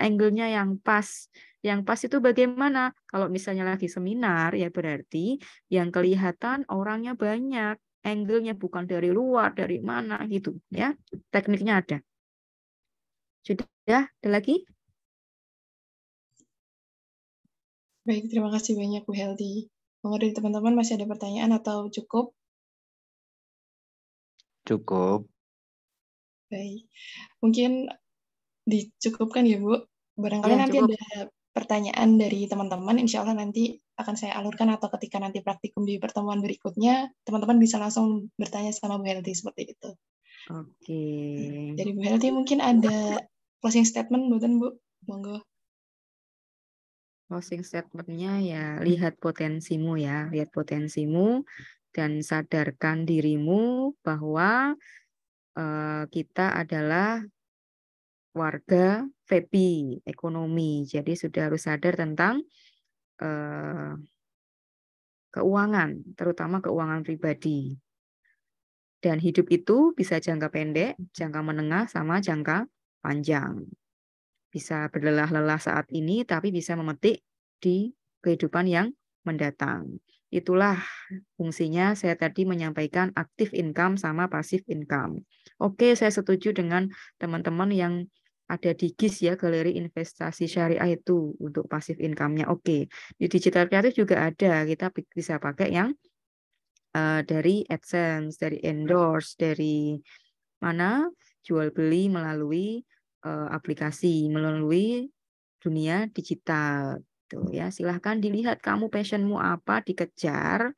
B: angle-nya yang pas. Yang pas itu bagaimana? Kalau misalnya lagi seminar ya berarti yang kelihatan orangnya banyak, angle-nya bukan dari luar, dari mana gitu ya. Tekniknya ada. Sudah, ada lagi?
C: Baik, terima kasih banyak Bu Helty. Monggo dari teman-teman masih ada pertanyaan atau cukup?
E: Cukup.
C: Baik, mungkin dicukupkan ya Bu. Barangkali
B: Ya,
C: nanti
B: cukup.
C: ada pertanyaan dari teman-teman, insya Allah nanti akan saya alurkan atau ketika nanti praktikum di pertemuan berikutnya, teman-teman bisa langsung bertanya sama Bu Helty seperti itu.
B: Oke.
C: Dari Bu Helty mungkin ada closing statement buatan Bu? Monggo.
B: Closing statement-nya ya, lihat potensimu ya, lihat potensimu dan sadarkan dirimu bahwa kita adalah warga VEPI, ekonomi. Jadi sudah harus sadar tentang keuangan, terutama keuangan pribadi. Dan hidup itu bisa jangka pendek, jangka menengah, sama jangka panjang. Bisa berlelah-lelah saat ini, tapi bisa memetik di kehidupan yang mendatang. Itulah fungsinya saya tadi menyampaikan aktif income sama passive income. Oke, saya setuju dengan teman-teman yang ada di GIS ya, Galeri Investasi Syariah itu untuk passive income-nya. Oke, di Digital Kreatif juga ada, kita bisa pakai yang dari AdSense, dari endorse, dari mana jual beli melalui aplikasi, melalui dunia digital. Tuh ya, silahkan dilihat kamu passionmu apa, dikejar.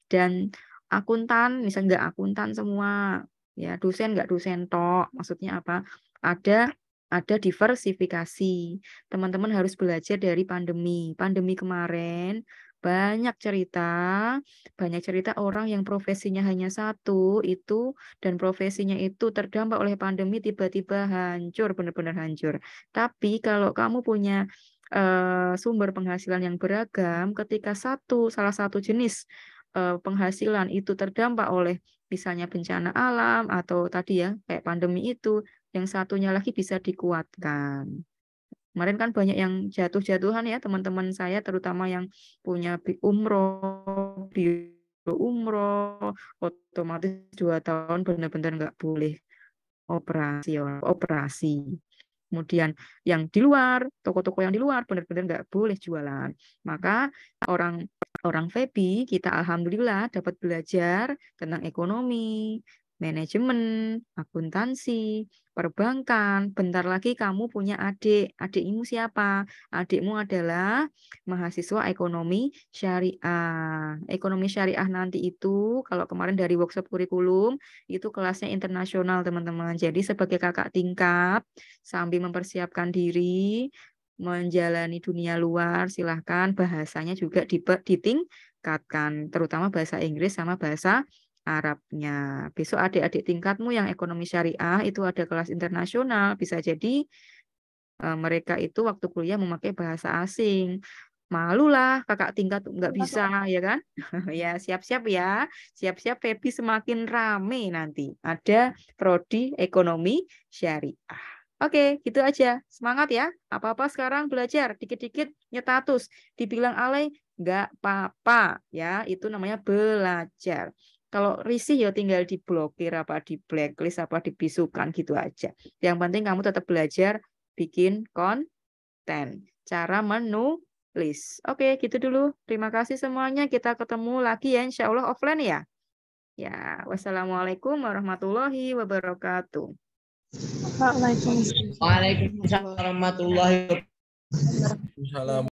B: Dan akuntan, misalnya nggak akuntan semua, ya dosen nggak dosen tok. Maksudnya apa? Ada diversifikasi. Teman-teman harus belajar dari pandemi. Pandemi kemarin banyak cerita orang yang profesinya hanya satu itu, dan profesinya itu terdampak oleh pandemi tiba-tiba hancur, benar-benar hancur. Tapi kalau kamu punya sumber penghasilan yang beragam, ketika salah satu jenis penghasilan itu terdampak oleh misalnya bencana alam atau tadi ya kayak pandemi itu, yang satunya lagi bisa dikuatkan. Kemarin kan banyak yang jatuh-jatuhan ya teman-teman saya, terutama yang punya biro umroh, otomatis 2 tahun benar-benar nggak boleh operasi. Kemudian yang di luar, toko-toko yang di luar benar-benar nggak boleh jualan. Maka orang VEPI kita alhamdulillah dapat belajar tentang ekonomi, manajemen, akuntansi, perbankan. Bentar lagi kamu punya adik. Adikmu siapa? Adikmu adalah mahasiswa ekonomi syariah. Ekonomi syariah nanti itu kalau kemarin dari workshop kurikulum itu kelasnya internasional teman-teman. Jadi sebagai kakak tingkat sambil mempersiapkan diri menjalani dunia luar, silahkan bahasanya juga ditingkatkan, terutama bahasa Inggris sama bahasa Arabnya. Besok adik-adik tingkatmu yang ekonomi syariah itu ada kelas internasional, bisa jadi mereka itu waktu kuliah memakai bahasa asing. Malulah kakak tingkat nggak bisa, ya kan? Ya siap-siap ya, siap-siap VEPI semakin rame nanti. Ada prodi ekonomi syariah. Oke, gitu aja. Semangat ya. Apa-apa sekarang belajar, dikit-dikit nyetatus. Dibilang alay, nggak apa-apa. Ya, itu namanya belajar. Kalau risih ya tinggal diblokir, apa di blacklist, apa dibisukan gitu aja. Yang penting kamu tetap belajar bikin konten. Cara menulis. Oke, gitu dulu. Terima kasih semuanya. Kita ketemu lagi ya, insya Allah offline ya. Ya, wassalamualaikum warahmatullahi wabarakatuh.
G: Waalaikumsalam warahmatullahi wabarakatuh.